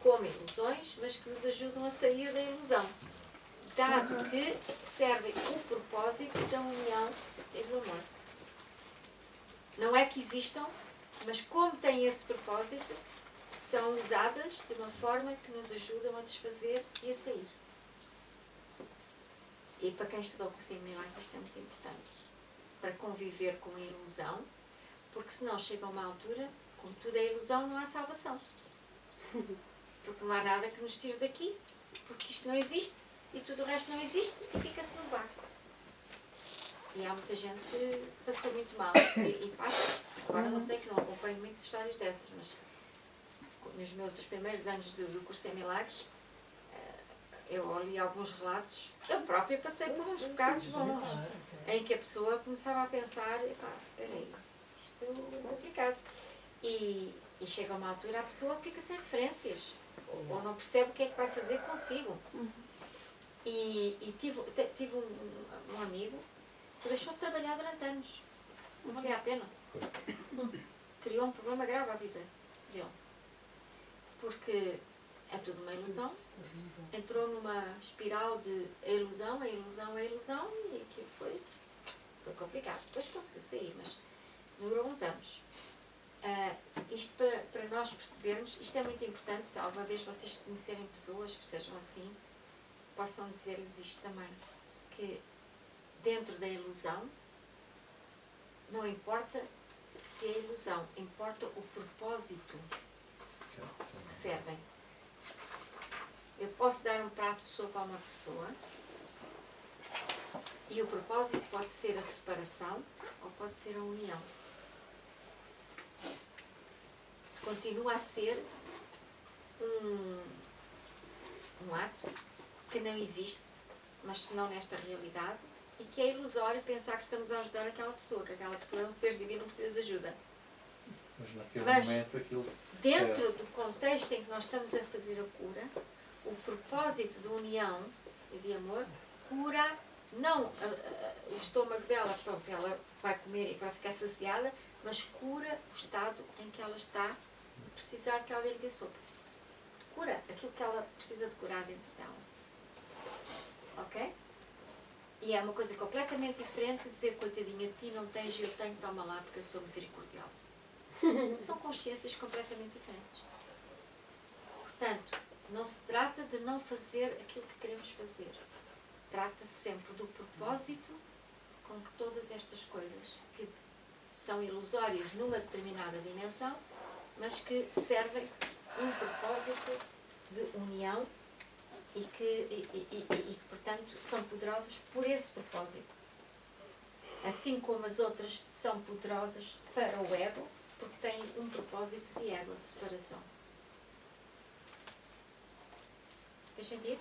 como ilusões, mas que nos ajudam a sair da ilusão, dado que servem o propósito da união e do amor. Não é que existam, mas como têm esse propósito, são usadas de uma forma que nos ajudam a desfazer e a sair. E para quem estudou com 5 milagres, isto é muito importante. Para conviver com a ilusão, porque senão chega a uma altura, como tudo é ilusão, não há salvação. Porque não há nada que nos tire daqui, porque isto não existe e tudo o resto não existe e fica-se no vácuo. E há muita gente que passou muito mal e passa. Agora não sei, que não acompanho muitas histórias dessas, mas nos meus primeiros anos do curso em Milagres, eu li alguns relatos. Eu própria passei por uns bocados bons, em que a pessoa começava a pensar, epá, peraí, isto é complicado. E chega a uma altura, a pessoa fica sem referências, ou não percebe o que é que vai fazer consigo. E tive um amigo que deixou de trabalhar durante anos. Não valia a pena. Criou um problema grave à vida dele. Porque é tudo uma ilusão. Entrou numa espiral de a ilusão, e aquilo foi complicado. Depois conseguiu sair, mas durou uns anos. Isto para nós percebermos, isto é muito importante, se alguma vez vocês conhecerem pessoas que estejam assim, possam dizer-lhes isto também, que dentro da ilusão, não importa se é ilusão, importa o propósito que servem. Eu posso dar um prato de sopa a uma pessoa e o propósito pode ser a separação ou pode ser a união. Continua a ser um ato que não existe, mas senão nesta realidade, e que é ilusório pensar que estamos a ajudar aquela pessoa, que aquela pessoa é um ser divino e não precisa de ajuda. Mas naquele Mas, momento aquilo... dentro do contexto em que nós estamos a fazer a cura, o propósito de união e de amor cura, não o estômago dela, pronto, ela vai comer e vai ficar saciada, mas cura o estado em que ela está a precisar que alguém lhe dê sopa. Cura aquilo que ela precisa de curar dentro dela. Ok? E é uma coisa completamente diferente de dizer, coitadinha de ti, não tens e eu tenho, toma lá, porque eu sou misericordiosa. São consciências completamente diferentes. Portanto, não se trata de não fazer aquilo que queremos fazer. Trata-se sempre do propósito com que todas estas coisas, que são ilusórias numa determinada dimensão, mas que servem um propósito de união e que, portanto, são poderosas por esse propósito. Assim como as outras são poderosas para o ego, porque têm um propósito de ego, de separação. Fez sentido?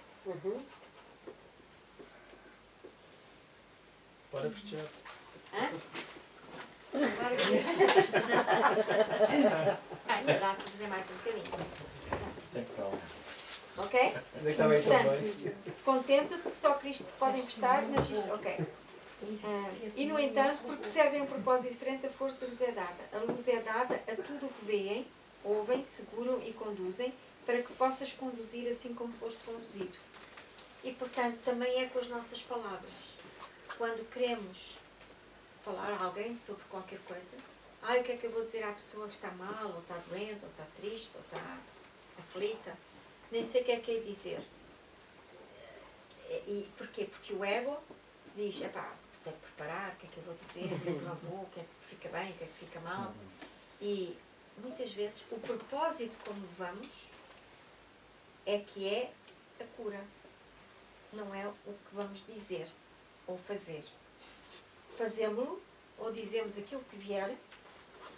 Para festejar. Hã? Agora ainda dá para fazer mais um bocadinho. Tem calma. Ok? Mas é que está bem também. Portanto, contente porque só Cristo pode emprestar, mas isto, ok. E no entanto, porque servem um propósito diferente, a força lhes é dada. A luz é dada a tudo o que veem, ouvem, seguram e conduzem, para que possas conduzir assim como foste conduzido. E portanto, também é com as nossas palavras. Quando queremos falar a alguém sobre qualquer coisa, o que é que eu vou dizer à pessoa que está mal, ou está doente, ou está triste, ou está aflita? Nem sei o que é que é dizer. E porquê? Porque o ego diz, tenho que preparar, o que é que eu vou dizer, o que é que não vou, o que é que fica bem, o que é que fica mal. E muitas vezes o propósito como vamos é que é a cura. Não é o que vamos dizer ou fazer. Fazemos-lo ou dizemos aquilo que vier,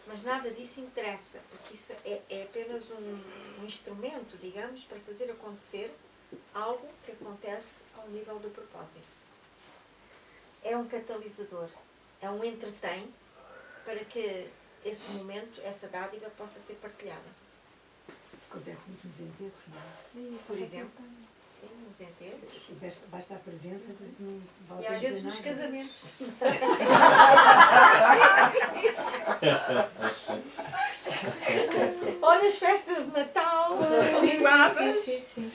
mas nada disso interessa, porque isso é apenas um instrumento, digamos, para fazer acontecer algo que acontece ao nível do propósito. É um catalisador, é um entretém para que esse momento, essa dádiva possa ser partilhada. Acontece muito nos enterros, não é? Por exemplo, sim, nos enterros. Basta a presença, não vale E a às pena vezes dizer nos nada. casamentos. Ou nas festas de Natal, nas consoadas. Sim.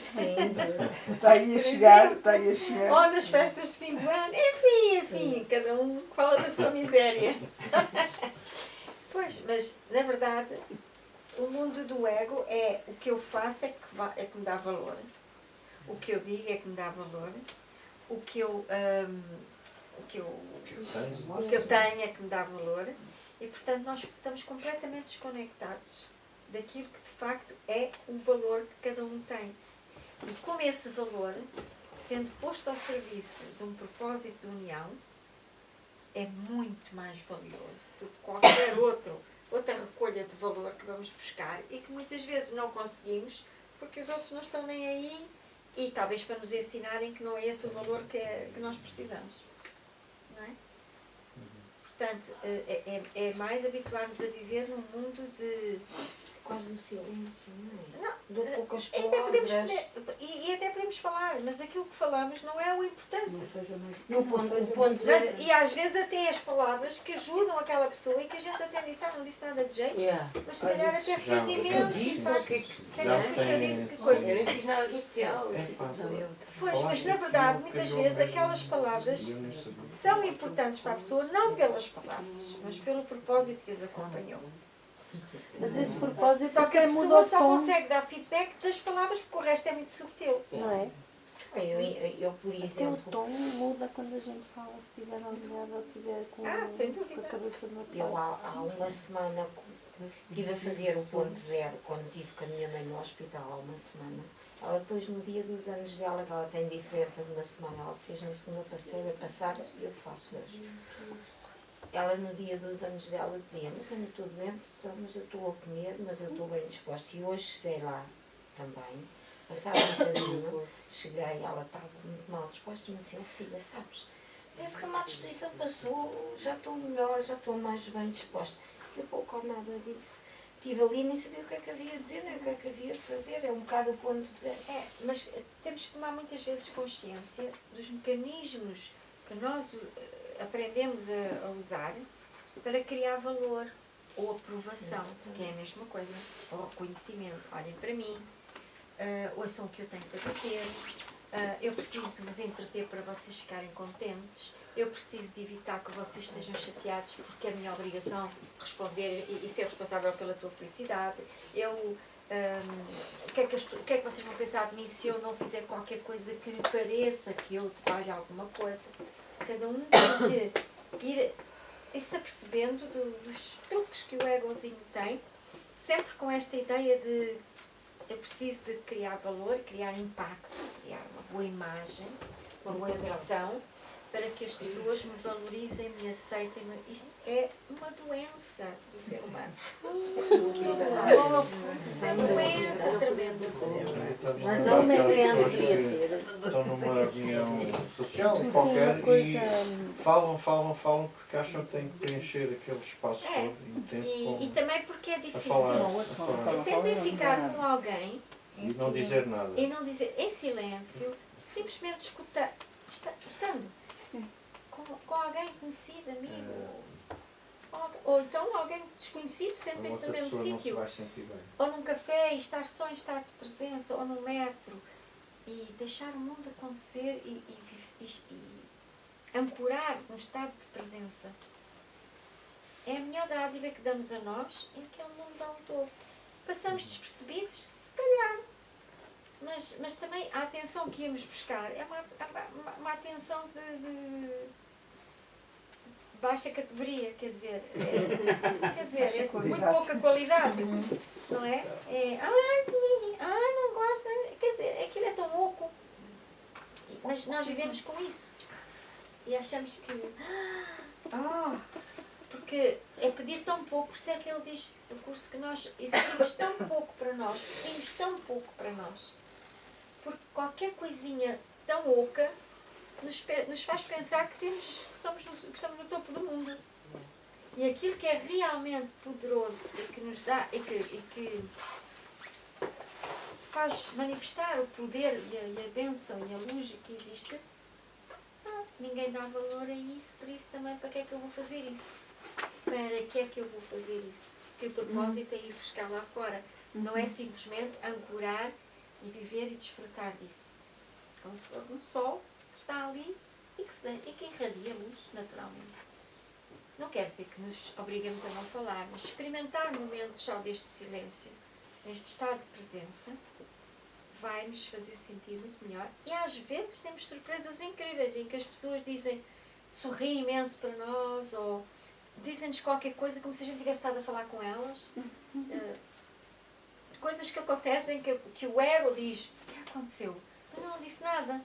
Está aí a chegar, está aí a chegar. Ou nas festas de fim do ano. Enfim, cada um fala da sua miséria. Pois, mas na verdade O mundo do ego é o que eu faço é que me dá valor. O que eu digo é que me dá valor. O que eu tenho é que me dá valor. E, portanto, nós estamos completamente desconectados daquilo que, de facto, é o valor que cada um tem. E como esse valor, sendo posto ao serviço de um propósito de união, é muito mais valioso do que qualquer outra recolha de valor que vamos buscar e que muitas vezes não conseguimos porque os outros não estão nem aí e talvez para nos ensinarem que não é esse o valor que nós precisamos. Não é? Portanto, é mais habituar-nos a viver num mundo de... Quase no silêncio, não é? Não, De poucas até palavras. e até podemos falar, mas aquilo que falamos não é o importante. Não seja mais. No ponto E às vezes até as palavras que ajudam aquela pessoa e que a gente até disse, não disse nada de jeito, Yeah. mas se calhar até fez imenso. Disse, pá, o que é que- que é que eu disse? Que coisa? Eu nem fiz nada de especial. Pois, mas na verdade, muitas vezes aquelas palavras são importantes para a pessoa, não pelas palavras, mas pelo propósito que as acompanhou. Mas esse propósito Só que a até muda pessoa o só tom, consegue dar feedback das palavras porque o resto é muito subtil. não é? Eu, por Até o exemplo, tom muda quando a gente fala, se estiver aliviado ou estiver Sem com dúvida. a cabeça no eu outro. há uma semana estive a fazer o ponto zero quando estive com a minha mãe no hospital há uma semana. Ela depois no dia dos anos dela, que ela tem diferença de uma semana, ela fez na segunda passada e eu faço hoje. Ela no dia dos anos dela dizia, mas eu não estou doente, então, mas eu estou a comer, mas eu estou bem disposta. E hoje cheguei lá também, passado um bocadinho, cheguei, ela estava muito mal disposta, mas assim, filha, sabes, penso que a má disposição passou, já estou melhor, já estou mais bem disposta. E eu pouco ou nada disse. Estive ali e nem sabia o que é que havia de dizer, nem o que é que havia de fazer, é um bocado o ponto de dizer. Mas temos que tomar muitas vezes consciência dos mecanismos que nós aprendemos a usar para criar valor ou aprovação, que é a mesma coisa, ou reconhecimento. Olhem para mim, ouçam o que eu tenho para dizer, eu preciso de vos entreter para vocês ficarem contentes, eu preciso de evitar que vocês estejam chateados porque é a minha obrigação responder e ser responsável pela tua felicidade. O que é que vocês vão pensar de mim se eu não fizer qualquer coisa que lhe pareça que eu valha alguma coisa? Cada um tem que ir se apercebendo dos truques que o egozinho tem, sempre com esta ideia de eu preciso de criar valor, criar impacto, criar uma boa imagem, uma boa impressão, para que as pessoas me valorizem, me aceitem. Isto é uma doença do ser humano. Uma doença tremenda do ser humano. Mas há uma doença Estão numa reunião social Sim, qualquer uma coisa. e falam porque acham que têm que preencher aquele espaço É. todo e tempo E também porque é a difícil. falar Tentem ficar com alguém e não dizer nada. e não dizer em silêncio, simplesmente escutar, estando com alguém conhecido, amigo, ou então alguém desconhecido, A sentem-se outra no mesmo pessoa não se sítio, vai sentir bem. ou num café e estar só em estado de presença, ou num metro, e deixar o mundo acontecer e ancorar um estado de presença. É a melhor dádiva que damos a nós e que é o mundo dá ao todo. Passamos despercebidos? Se calhar. Mas também a atenção que íamos buscar é uma atenção de baixa categoria, quer dizer, é muito pouca qualidade, não é? Sim, não gosto, quer dizer, aquilo é tão oco, mas nós vivemos com isso e achamos que, porque é pedir tão pouco, por isso é que ele diz, o curso que nós exigimos tão pouco para nós, pedimos tão pouco para nós, porque qualquer coisinha tão oca nos faz pensar que estamos no topo do mundo. E aquilo que é realmente poderoso e que nos dá e que faz manifestar o poder e a bênção e a luz que existe, ninguém dá valor a isso, por isso também para que é que eu vou fazer isso? Para que é que eu vou fazer isso? Porque o propósito é ir buscar lá fora. Não é simplesmente ancorar e viver e desfrutar disso. Como se for um sol que está ali e que irradia luz naturalmente. Não quer dizer que nos obriguemos a não falar, mas experimentar momentos só deste silêncio, neste estado de presença, vai nos fazer sentir muito melhor. E às vezes temos surpresas incríveis em que as pessoas dizem, sorriem imenso para nós, ou dizem-nos qualquer coisa como se a gente tivesse estado a falar com elas. Coisas que acontecem que o ego diz, o que aconteceu? Mas não disse nada.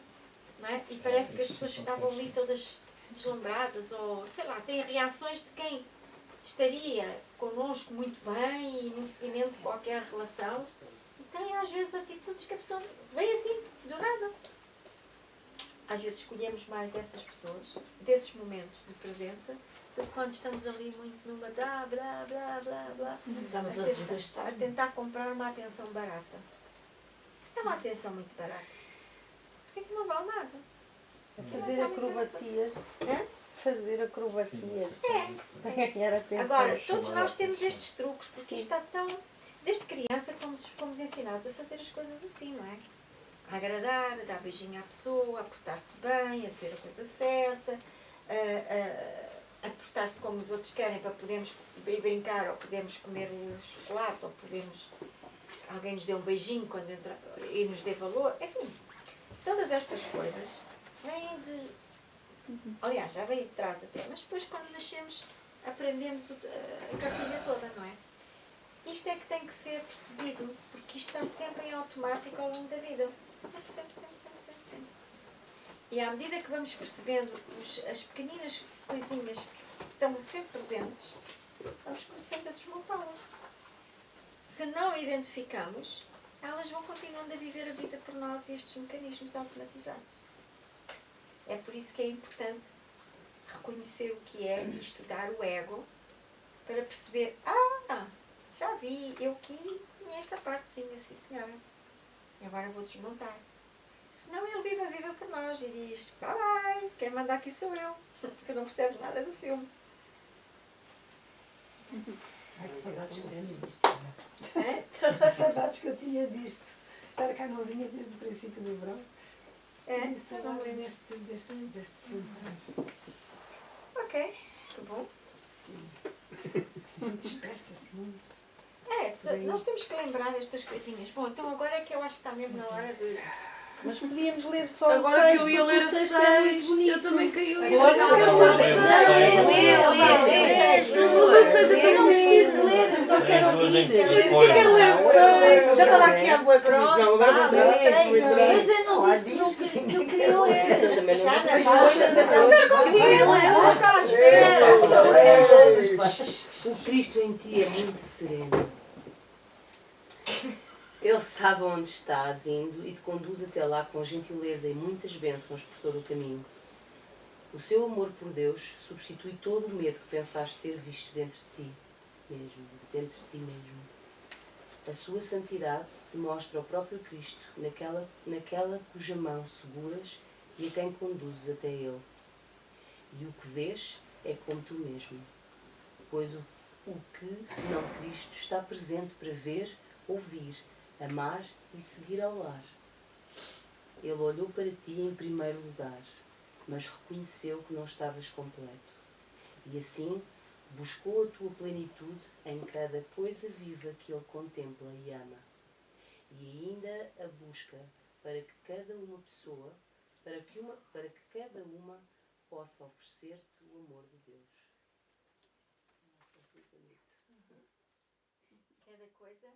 Não é? E parece que as pessoas ficavam ali todas deslumbradas, ou sei lá, têm reações de quem estaria connosco muito bem e num seguimento de qualquer relação. E tem às vezes atitudes que a pessoa vem assim, do nada. Às vezes escolhemos mais dessas pessoas, desses momentos de presença, do que quando estamos ali muito numa blá, blá, blá, blá, blá, Estamos a desgastar. a tentar comprar uma atenção barata. É uma atenção muito barata. Porque não vale nada. Fazer acrobacias. Hã? Fazer acrobacias. É. Para ganhar atenção. Agora, todos nós temos estes truques, porque isto está tão... Desde criança fomos ensinados a fazer as coisas assim, não é? A agradar, a dar beijinho à pessoa, a portar-se bem, a dizer a coisa certa, a portar-se como os outros querem para podermos ir brincar, ou podemos comer chocolate, ou podemos... Alguém nos dê um beijinho quando entra, e nos dê valor, enfim. Todas estas coisas vêm de... Aliás, já vem de trás até, mas depois quando nascemos aprendemos a cartilha toda, não é? Isto é que tem que ser percebido, porque isto está sempre em automático ao longo da vida. Sempre, sempre, sempre, sempre, sempre, sempre. E à medida que vamos percebendo as pequeninas coisinhas que estão sempre presentes, vamos começando a desmontá-las. Se não identificamos, elas vão continuando a viver a vida por nós e estes mecanismos automatizados. É por isso que é importante reconhecer o que é e estudar o ego para perceber, já vi, eu aqui tinha esta partezinha, sim senhora. E agora vou desmontar. Senão ele vive a vida por nós e diz, bye, quem manda aqui sou eu. Tu não percebes nada do filme. Ai, que saudades que eu tinha disto. Saudades que eu tinha disto. Estar cá novinha desde o princípio do verão. Tinha saudades deste filme. Ok, que bom. A gente dispersa-se muito. Nós temos que lembrar estas coisinhas. Bom, então agora é que eu acho que está mesmo na hora de... Mas podíamos ler só Agora o 6, que eu ia ler o 6, eu também caiu. Eu Agora quero ler o 6. O 6 eu também não preciso ler, eu só quero ouvir. Eu quero ler o 6. Já estava aqui à boa. Não, agora vou ler o 6. Mas eu não disse que eu queria ler. Eu também não disse. Não está à espera. O Cristo em ti é muito sereno. Ele sabe onde estás indo e te conduz até lá com gentileza e muitas bênçãos por todo o caminho. O seu amor por Deus substitui todo o medo que pensaste ter visto dentro de ti mesmo. A sua santidade te mostra o próprio Cristo naquela cuja mão seguras e a quem conduzes até Ele. E o que vês é como tu mesmo, pois o que, senão Cristo, está presente para ver, ouvir, amar e seguir ao lar. Ele olhou para ti em primeiro lugar, mas reconheceu que não estavas completo. E assim buscou a tua plenitude em cada coisa viva que ele contempla e ama. E ainda a busca para que cada uma pessoa, para que cada uma possa oferecer-te o amor de Deus. Cada coisa